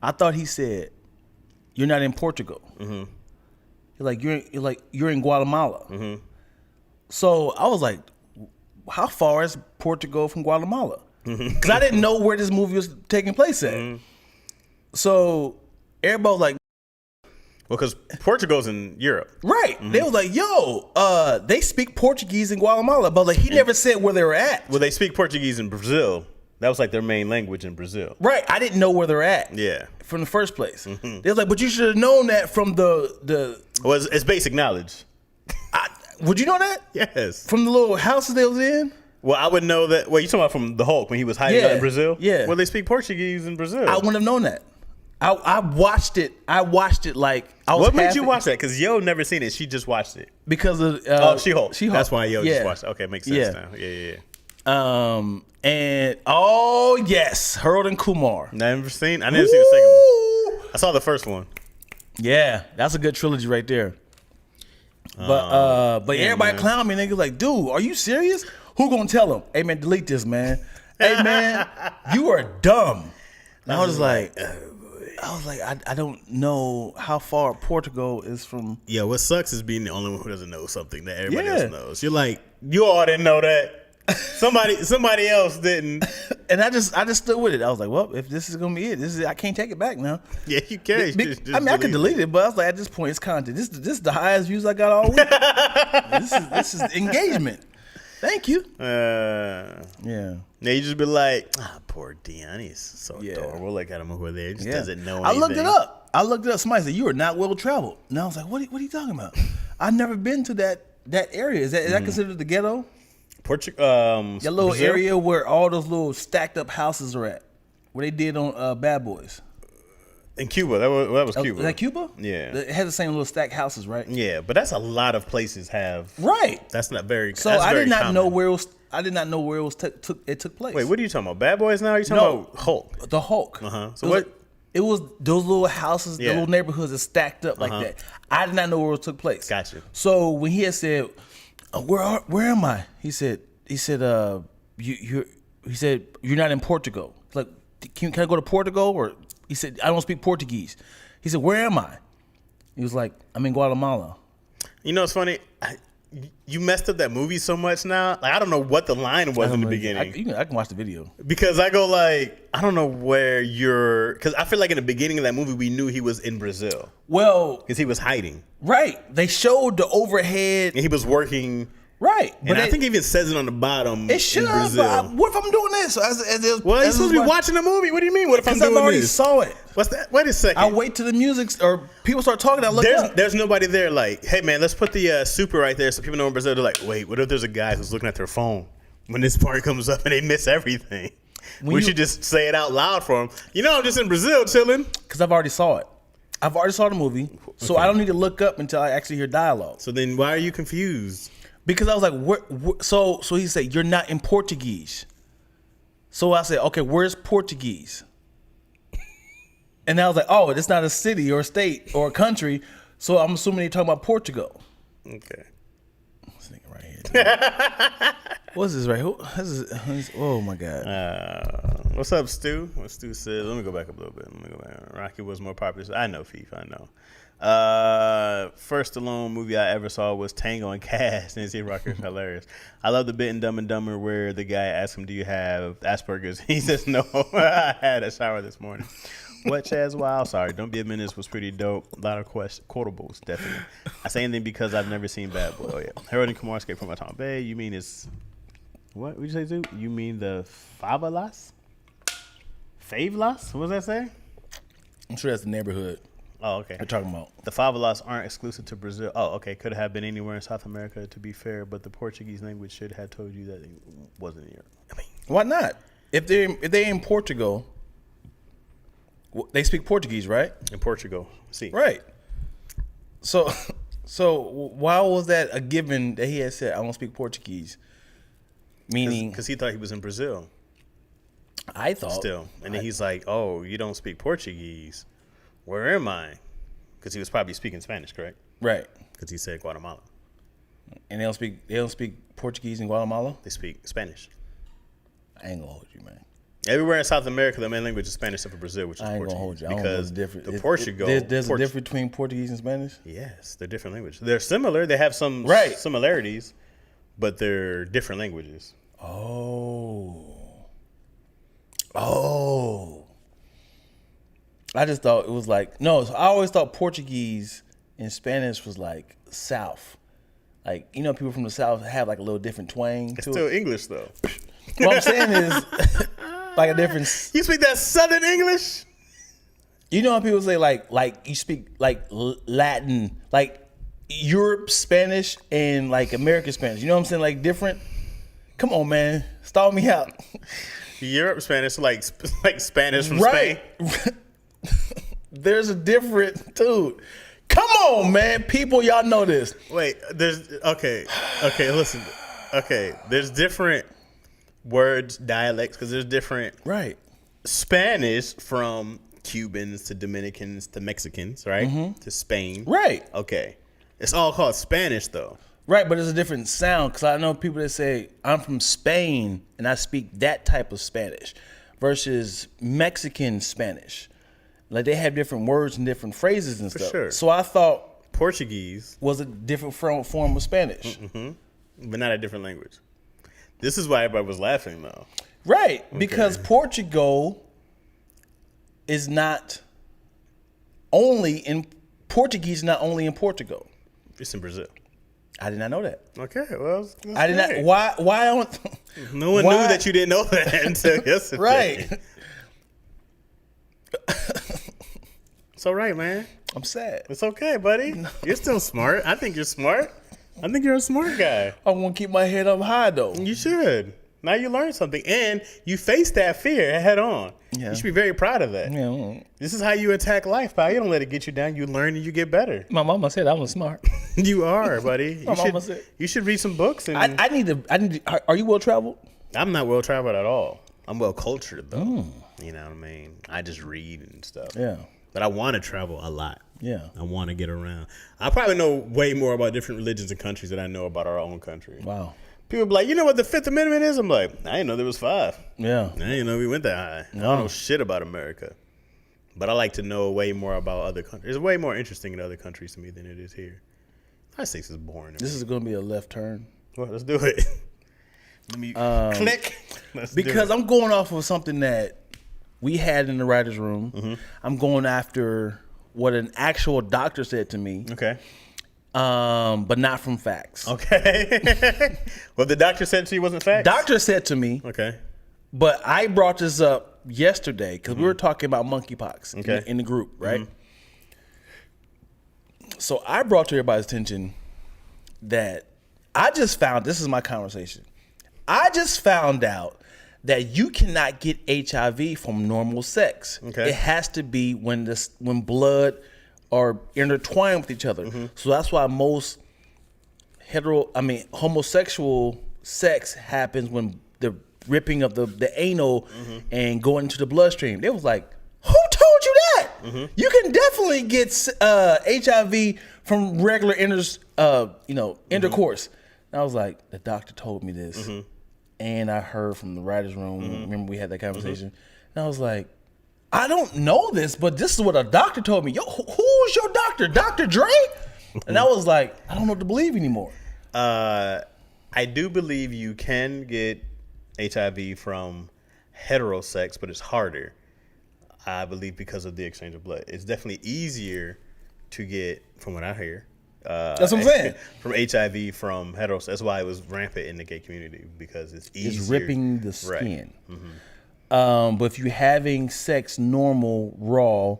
"I thought he said, you're not in Portugal." He's like, you're in Guatemala. So I was like, how far is Portugal from Guatemala? Because I didn't know where this movie was taking place at. So everybody was like, Well, because Portugal's in Europe. right. They was like, yo, they speak Portuguese in Guatemala. But like, he never said where they were at. Well, they speak Portuguese in Brazil. That was like their main language in Brazil. Right. I didn't know where they're at. Yeah. From the first place. They was like, but you should have known that from the Well, it's basic knowledge. would you know that? Yes. From the little houses they was in? Well, I would know that. Well, you talking about from the Hulk when he was hiding out in Brazil? Yeah. Well, they speak Portuguese in Brazil. I wouldn't have known that. I watched it. I watched it like I was. What made half- you watch that? Because Yo never seen it. She just watched it. Because of She-Hulk. She-Hulk. That's why Yo Yeah. just watched it. Okay, makes sense Yeah. now. Yeah. And oh yes, Harold and Kumar. Never seen. I didn't see the second one. Woo! I saw the first one. Yeah, that's a good trilogy right there. But everybody man. clown me. Niggas like, dude, are you serious? Who gonna tell him? Hey man, delete this, man. Hey man, you are dumb. And I was like, I don't know how far Portugal is from. Yeah, what sucks is being the only one who doesn't know something that everybody Yeah. else knows. You're like, you all didn't know that. Somebody else didn't. And I just stood with it. I was like, well, if this is gonna be it, I can't take it back now. Yeah, you can. I could delete it, but I was like, at this point, it's content. This is the highest views I got all week. this is engagement. Thank you. Yeah, you just be like, poor Dion. He's so adorable. Look at him over there. He just doesn't know anything. I looked it up. Somebody said, you are not well traveled. And I was like, what are you talking about? I've never been to that area. Is that considered the ghetto? That little Brazil? area where all those little stacked up houses are at. Where they did on Bad Boys. In Cuba. That was Cuba. Is that Cuba? Yeah. It has the same little stacked houses, right? Yeah, but that's a lot of places have. Right. That's not very. So that's I very did not common. know where it was. I did not know where it took place. Wait, what are you talking about? Bad Boys now? Are you talking about Hulk? The Hulk. So what? It was those little houses, the Yeah. little neighborhoods that stacked up like that. I did not know where it took place. Gotcha. So when he had said, "Where am I?" He said, he said, "You're not in Portugal." It's like, can I go to Portugal? Or he said, "I don't speak Portuguese." He said, "Where am I?" He was like, "I'm in Guatemala." You know, it's funny. You messed up that movie so much now. Like, I don't know what the line was in the beginning. I can watch the video. Because I go like, I don't know where you're. Because I feel like in the beginning of that movie, we knew he was in Brazil. Well, Because he was hiding. right. They showed the overhead. And he was working. Right. And I think it even says it on the bottom it should. in Brazil. But what if I'm doing this? Well, you're supposed to be watching the movie. What do you mean? What if I'm Because doing I've already this? saw it. What's that? Wait a second. I wait till the music or people start talking. I look up. There's nobody there like, hey, man, let's put the super right there so people know in Brazil. They're like, wait, what if there's a guy who's looking at their phone when this part comes up and they miss everything? We should just say it out loud for them. You know, I'm just in Brazil chilling. Because I've already saw it. I've already saw the movie, so I don't need to look up until I actually hear dialogue. So then why are you confused? Because I was like, so he said, you're not in Portuguese. So I said, okay, where's Portuguese? And I was like, oh, it's not a city or a state or a country. So I'm assuming they're talking about Portugal. Okay. This nigga right here. What's this right? Oh my god. What's up, Stu? What Stu says. Let me go back up a little bit. Rocky was more popular. I know, Fief. I know. First Stallone movie I ever saw was Tango and Cash. And see, Rocker's hilarious. I love the bit in Dumb and Dumber where the guy asks him, "Do you have Asperger's?" He says, "No, I had a shower this morning." What Chaz Wild? Sorry, Don't Be a Menace was pretty dope. A lot of quotables, definitely. I say anything because I've never seen Bad Boy. Oh yeah, Harold and Kumar Escape from Tom Bay. You mean it's what? Would you say, Zoo? You mean the favelas? Favelas? What does that say? I'm sure that's the neighborhood Oh, okay. they're talking about. The favelas aren't exclusive to Brazil. Oh, okay. Could have been anywhere in South America, to be fair, but the Portuguese language should have told you that it wasn't in Europe. I mean, Why not? If they're in Portugal, they speak Portuguese, right? in Portugal. See. Right. So why was that a given that he had said, "I don't speak Portuguese"? Meaning, Because he thought he was in Brazil I thought still. And then he's like, "Oh, you don't speak Portuguese. Where am I?" Because he was probably speaking Spanish, correct? right, Because he said Guatemala. and they don't speak Portuguese in Guatemala. They speak Spanish. I ain't gonna hold you, man. Everywhere in South America, the main language is Spanish except for Brazil, which is I ain't Portuguese. gonna hold you. I don't know Because the difference. the Portugal. There's a difference between Portuguese and Spanish. Yes, they're different languages. They're similar. They have some Right. similarities, but they're different languages. Oh. I just thought it was like no. So I always thought Portuguese and Spanish was like South. Like people from the South have like a little different twang It's to still it. English, though. What I'm saying is like a different. You speak that Southern English? You know how people say like you speak like Latin, like Europe Spanish and like American Spanish. You know what I'm saying? Like different. Come on, man, stall me out. Europe Spanish, like Spanish from Right. Spain. There's a different dude. Come on, man, people, y'all know this. Wait, okay, listen. Okay, there's different words, dialects, because there's different Right. Spanish from Cubans to Dominicans to Mexicans, right? To Spain. Right. Okay. It's all called Spanish, though. Right, but it's a different sound because I know people that say I'm from Spain and I speak that type of Spanish versus Mexican Spanish. Like they have different words and different phrases and stuff. sure. So I thought Portuguese, was a different form of Spanish. but not a different language. This is why everybody was laughing, though. Right, because Portugal is not only in Portuguese, not only in Portugal. It's in Brazil. I did not know that. Okay, well, that's I did great. not. Why don't? No one knew that you didn't know that until yesterday. Right. It's all right, man. I'm sad. It's okay, buddy. You're still smart. I think you're smart. I think you're a smart guy. I want to keep my head up high though. You should. Now you learned something, and you faced that fear head on. Yeah. You should be very proud of that. Yeah. This is how you attack life, pal. You don't let it get you down. You learn and you get better. My mama said I was smart. You are, buddy. My mama said- You should read some books. And I need to. Are you well traveled? I'm not well traveled at all. I'm well cultured though. You know what I mean? I just read and stuff. Yeah. But I want to travel a lot. Yeah. I want to get around. I probably know way more about different religions and countries than I know about our own country. Wow. People be like, you know what the Fifth Amendment is? I'm like, I didn't know there was 5. Yeah. I didn't know we went that high. I don't know shit about America. But I like to know way more about other countries. It's way more interesting in other countries to me than it is here. I think this is boring. This is going to be a left turn. Well, let's do it. Let me click. Let's do Because it. I'm going off of something that we had in the writer's room. I'm going after what an actual doctor said to me, Okay. but not from facts. Okay. Well, the doctor said to you wasn't facts? Doctor said to me, Okay. but I brought this up yesterday because we were talking about monkeypox Okay. in the group, right? So I brought to everybody's attention that I just found, this is my conversation. I just found out that you cannot get HIV from normal sex. Okay. It has to be when blood are intertwined with each other. So that's why most homosexual sex happens when the ripping of the anal and going into the bloodstream. They was like, who told you that? You can definitely get HIV from regular intercourse. And I was like, the doctor told me this, and I heard from the writers' room. Remember we had that conversation, and I was like, I don't know this, but this is what a doctor told me. Yo, who's your doctor? Dr. Dre? And I was like, I don't know what to believe anymore. I do believe you can get HIV from heterosex, but it's harder. I believe because of the exchange of blood. It's definitely easier to get, from what I hear. That's what I'm saying. From HIV from heterosex. That's why it was rampant in the gay community, because it's easier. It's ripping the skin. Right. But if you're having sex normal, raw,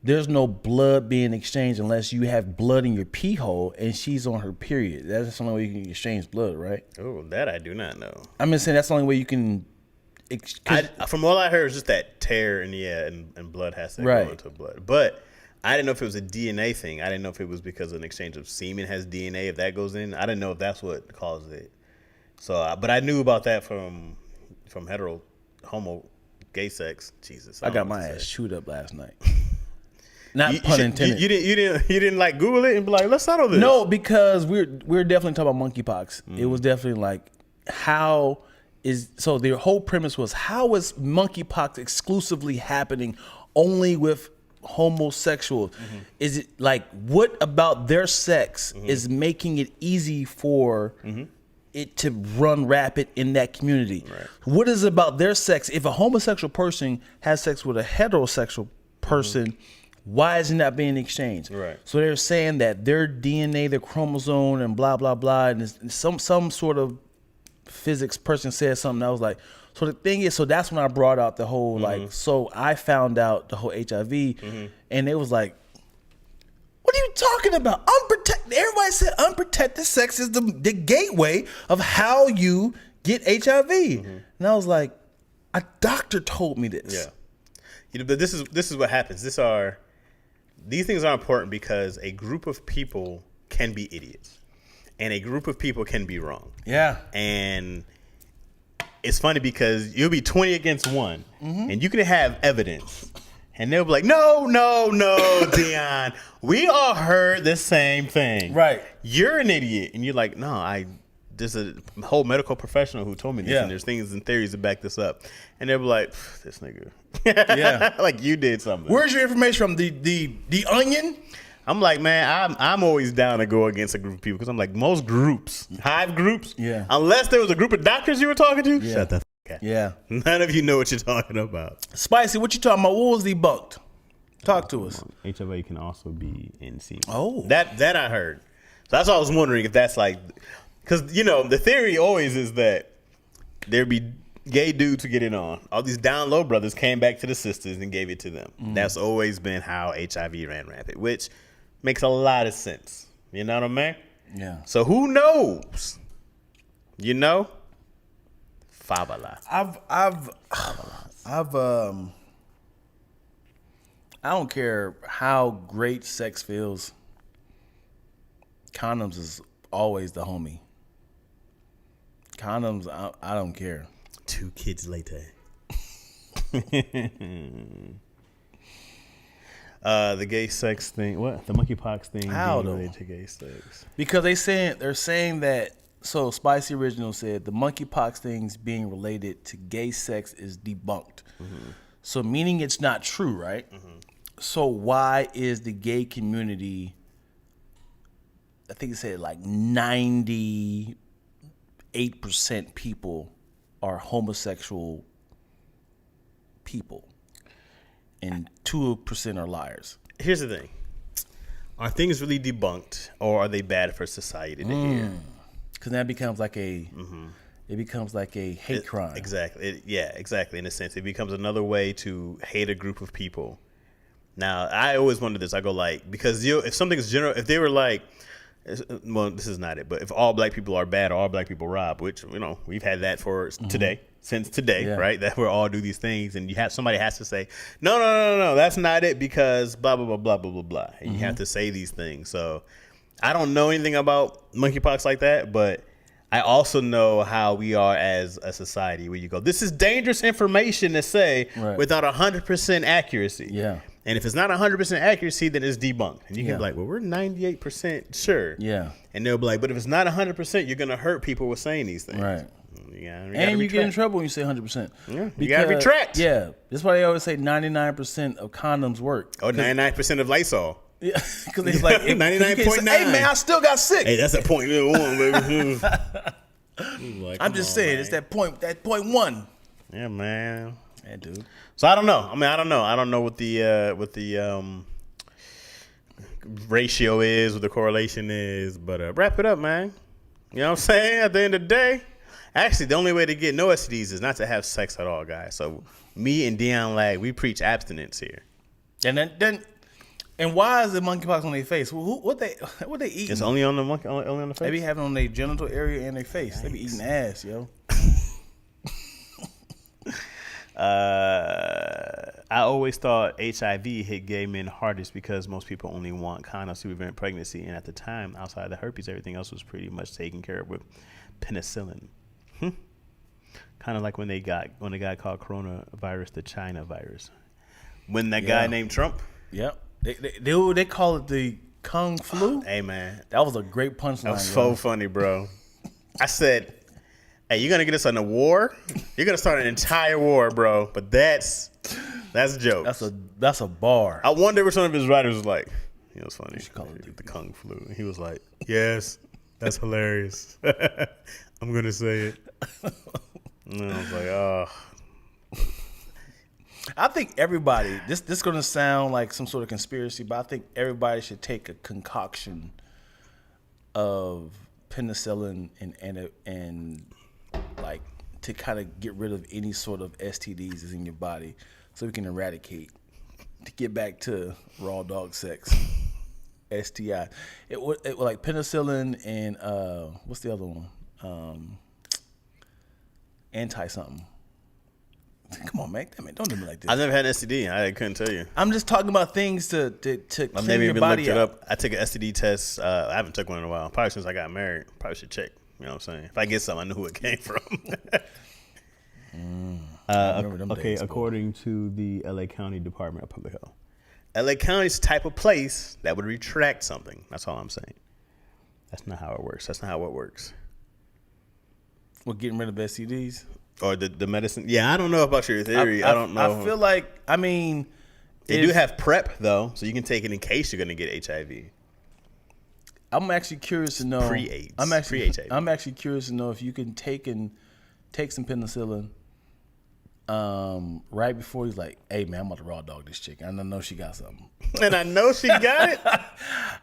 there's no blood being exchanged unless you have blood in your pee hole and she's on her period. That's the only way you can exchange blood, right? Oh, that I do not know. I'm just saying that's the only way you can. From all I heard, it's just that tear in the air and blood has to go into blood. But I didn't know if it was a DNA thing. I didn't know if it was because an exchange of semen has DNA, if that goes in. I didn't know if that's what caused it. So, but I knew about that from homo, gay sex. Jesus, I got my ass chewed up last night. Not pun intended. You didn't like Google it and be like, let's settle this. No, because we're definitely talking about monkeypox. It was definitely like, so their whole premise was, how is monkeypox exclusively happening only with homosexuals? Is it like, what about their sex is making it easy for it to run rapid in that community? Right. What is it about their sex? If a homosexual person has sex with a heterosexual person, why is it not being exchanged? Right. So they're saying that their DNA, their chromosome, and blah blah blah, and some sort of physics person said something. I was like, so the thing is, so that's when I brought out the whole like. So I found out the whole HIV, and it was like, what are you talking about? Unprotected. Everybody said unprotected sex is the gateway of how you get HIV, and I was like, a doctor told me this. Yeah. But this is what happens. These things are important because a group of people can be idiots, and a group of people can be wrong. Yeah. And it's funny because you'll be 20 against 1, and you can have evidence, and they'll be like, no, Dion, we all heard the same thing. Right. You're an idiot. And you're like, no, there's a whole medical professional who told me this, and there's things and theories to back this up. And they'll be like, this nigga. Yeah. Like you did something. Where's your information from? The Onion? I'm like, man, I'm always down to go against a group of people, because I'm like, most groups, hive groups, unless there was a group of doctors you were talking to, shut the fuck up. Yeah. None of you know what you're talking about. Spicy, what you talking about? What was debunked? Talk to us. HIV can also be in semen. Oh. That I heard. So that's why I was wondering if that's like, because, the theory always is that there'd be gay dudes who get it on. All these down low brothers came back to the sisters and gave it to them. That's always been how HIV ran rampant, which makes a lot of sense. You know what I mean? Yeah. So who knows? Fabula. I don't care how great sex feels. Condoms is always the homie. Condoms, I don't care. 2 kids later. The gay sex thing. What? The monkeypox thing. How being though? related to gay sex. Because they're saying that. So Spicy Original said the monkeypox things being related to gay sex is debunked. So meaning it's not true, right? So why is the gay community? I think it said like 98% people are homosexual people, and 2% are liars. Here's the thing. Are things really debunked, or are they bad for society to hear? Because that becomes like it becomes like a hate crime. Exactly. Exactly. In a sense, it becomes another way to hate a group of people. Now, I always wonder this. I go like, because if something's general, if they were like, well, this is not it, but if all black people are bad or all black people rob, which, we've had that for since today, right? That we all do these things, and somebody has to say, no, that's not it, because blah, blah, blah, blah, blah, blah, blah. And you have to say these things. So I don't know anything about monkeypox like that, but I also know how we are as a society, where you go, this is dangerous information to say without 100% accuracy. Yeah. And if it's not 100% accuracy, then it's debunked. And you can Yeah. be like, well, we're 98% sure. Yeah. And they'll be like, but if it's not 100%, you're going to hurt people with saying these things. Right. And You get in trouble when you say 100%. Yeah, you gotta retract. Yeah. That's why they always say 99% of condoms work. Oh, 99% of Lysol. Yeah. Because it's like 99.9. Hey, man, I still got sick. Hey, that's a point one, baby. Like, I'm come just on, saying, man. it's that point one. Yeah, man. Yeah, dude. So I don't know. I don't know. I don't know what the ratio is, what the correlation is. But wrap it up, man. You know what I'm saying? At the end of the day, actually, the only way to get no STDs is not to have sex at all, guys. So me and Dion Lag, we preach abstinence here. And then why is the monkeypox on their face? What they eating? It's only on the monkey, only on the face. They be having it on their genital area and their face. They be eating ass, yo. I always thought HIV hit gay men hardest because most people only want condoms to prevent pregnancy, and at the time, outside of the herpes, everything else was pretty much taken care of with penicillin. Kind of like when the guy called coronavirus the China virus. When that guy named Trump. Yep. They call it the Kung flu. Hey man, That was a great punchline. that was so funny, bro. I said, "Hey, you're gonna get us on a war? You're gonna start an entire war, bro." But that's jokes. That's a bar. I wonder what some of his writers was like. It was funny. call it The Kung flu. And he was like, "Yes, that's hilarious. I'm gonna say it." And I was like, "Oh." I think everybody. This is gonna sound like some sort of conspiracy, but I think everybody should take a concoction of penicillin and like to kind of get rid of any sort of STDs that's in your body, so we can eradicate. To get back to raw dog sex, STI. It like penicillin and what's the other one? Anti something. Come on, man. Damn it, don't do me like this. I've never had an STD. I couldn't tell you. I'm just talking about things to I've clean never your even body looked it out. up. I took an STD test. I haven't took one in a while. Probably since I got married. Probably should check. You know what I'm saying? If I get something, I know who it came from. remember them Okay, days, boy. according to the LA County Department of Public Health, LA County is the type of place that would retract something. That's all I'm saying. That's not how it works. That's not how it works. We're getting rid of STDs. Or the medicine. Yeah, I don't know about your theory. I don't know. I feel like, I mean, They do have PrEP, though, so you can take it in case you're going to get HIV. I'm actually curious to know. Pre-AIDS. I'm actually Pre-HIV. I'm actually curious to know if you can take some penicillin. Right before he's like, "Hey man, I'm about to raw dog this chick. And I know she got something. And I know she got it.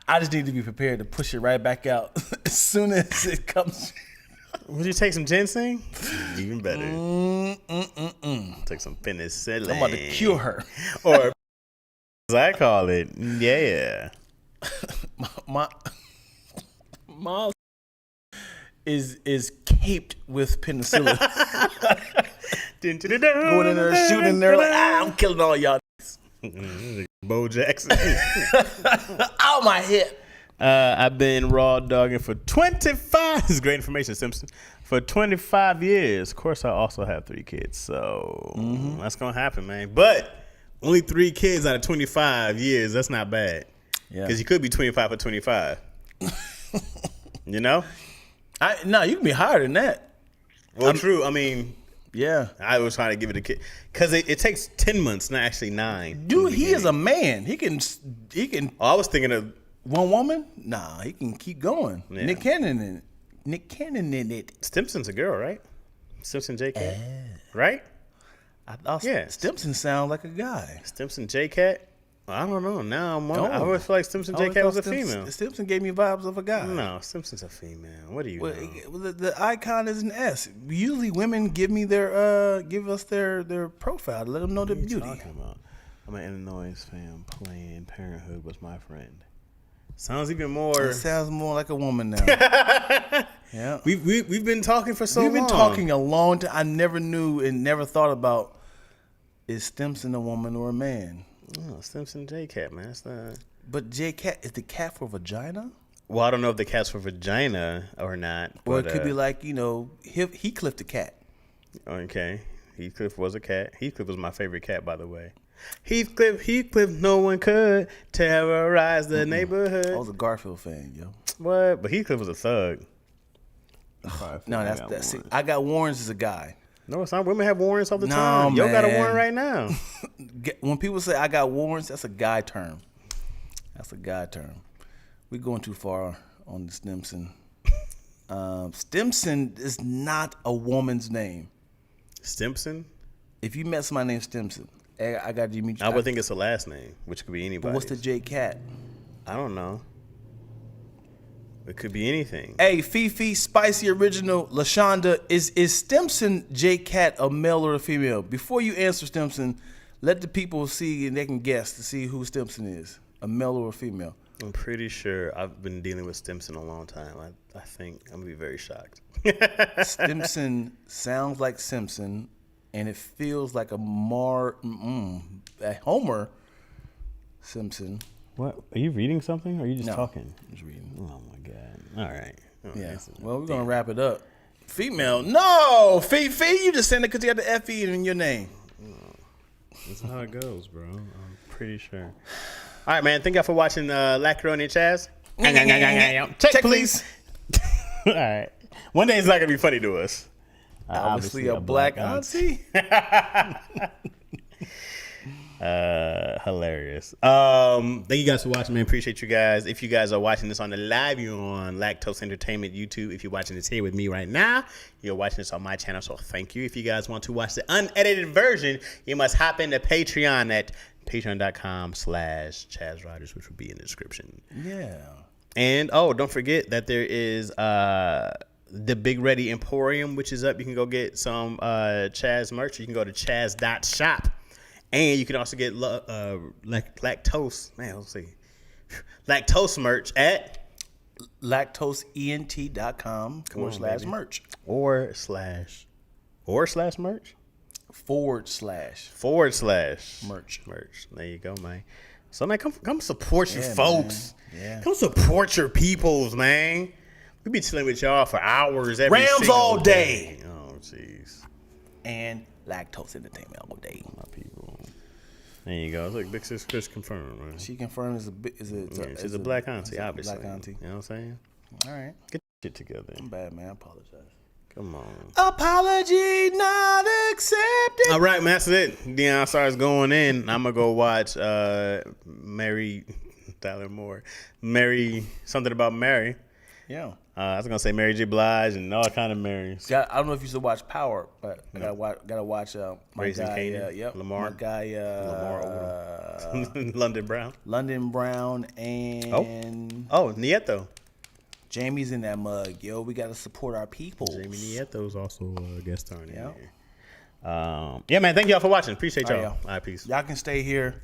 I just need to be prepared to push it right back out as soon as it comes." Would you take some ginseng? Even better. Take some penicillin. I'm about to cure her. Or, as I call it, yeah. My is caped with penicillin. Going in there shooting there like, I'm killing all y'all. Bo Jackson. Ow, my hip. I've been raw dogging for 25. This is great information, Simpson. For 25 years. Of course, I also have 3 kids, so that's gonna happen, man. But only 3 kids out of 25 years. That's not bad. Yeah. Because you could be 25 for 25. You know? No, you can be higher than that. Well, true. I mean, Yeah. I was trying to give it a kid because it takes 10 months, not actually 9. Dude, he is a man. He can Oh, I was thinking of one woman? Nah, he can keep going. Yeah. Nick Cannon in it. Stimson's a girl, right? Stimson J-Cat, right? I thought Yeah. Stimson sound like a guy. Stimson J-Cat. I don't know. Now I'm wondering. I No. always feel like Stimson I always J-Cat was a thought female. Stimson gave me vibes of a guy. No, Stimson's a female. What do you Well, know? the icon is an S. Usually women give me give us their profile to let them know their What are you beauty. talking about? I'm an Illinois fan. Planned Parenthood was my friend. Sounds even more. It sounds more like a woman now. Yeah. We've been talking for so We've long. been talking a long time. I never knew and never thought about, is Stimson a woman or a man? Oh, Stimson J-Cat, man. That's not. But J cat, is the cat for vagina? Well, I don't know if the cat's for vagina or not. Or But, it could be like, Heathcliff the cat. Okay. Heathcliff was a cat. Heathcliff was my favorite cat, by the way. Heathcliff, no one could terrorize the neighborhood. I was a Garfield fan, yo. What? But Heathcliff was a thug. No, that's see, I got warrants as a guy. No, it's not. Women have warrants all the No, time. Yo got a man. warrant right now. When people say I got warrants, that's a guy term. That's a guy term. We're going too far on the Stimson. Stimson is not a woman's name. Stimpson? If you met somebody named Stimson, I got you meet. I would think it's a last name, which could be anybody. But what's the J Cat? I don't know. It could be anything. Hey, Fifi, Spicy Original, LaShonda, is Stimson J Cat a male or a female? Before you answer Stimson, let the people see and they can guess to see who Stimson is, a male or a female. I'm pretty sure I've been dealing with Stimpson a long time. I think I'm gonna be very shocked. Stimson sounds like Simpson, and it feels like a Homer Simpson. What? Are you reading something or are you just No, talking? I'm just reading. Oh my god. All right. Oh, Yeah. this is- Well, we're gonna wrap it up. Female? No, Fifi, you just saying it because you got the FE in your name. That's how it goes, bro. I'm pretty sure. All right, man. Thank y'all for watching Lacroni and Chaz. Check, please. All right. One day it's not gonna be funny to us. Obviously, a black auntie. Hilarious. Thank you guys for watching, man. Appreciate you guys. If you guys are watching this on the live, you're on Lactose Entertainment YouTube. If you're watching this here with me right now, you're watching this on my channel, so thank you. If you guys want to watch the unedited version, you must hop into Patreon at patreon.com/Chaz Rogers, which will be in the description. Yeah. And don't forget that there is the Big Ready Emporium, which is up. You can go get some Chaz merch. You can go to chaz.shop. And you can also get lactose. Man, let's see. Lactose merch at lactoseent.com/merch. or slash merch? / Merch. There you go, man. So, man, come support your Yeah, folks. man. Yeah. Come support your peoples, man. We be chilling with y'all for hours every Rams single all day. Oh, jeez. And Lactose Entertainment all day. My people. There you go. Look, Big Sis Chris confirmed, man. She confirmed She's a black auntie, obviously. Black auntie. You know what I'm saying? All right. Get shit together. I'm bad, man. I apologize. Come on. Apology not accepted. All right, man. That's it. Deion starts going in. I'm going to go watch Mary Tyler Moore. Mary, something about Mary. Yeah. I was going to say Mary J. Blige and all kind of Marys. I don't know if you should watch Power, but I gotta watch my Raising guy. Kanan, Yep. Lamar. My guy. Lamar Odom. London Brown. London Brown and Nieto. Jamie's in that mug. Yo, we gotta support our people. Jamie Nieto's also a guest star in Yep. here. Yeah, man. Thank y'all for watching. Appreciate All right, y'all. y'all. All right, peace. Y'all can stay here.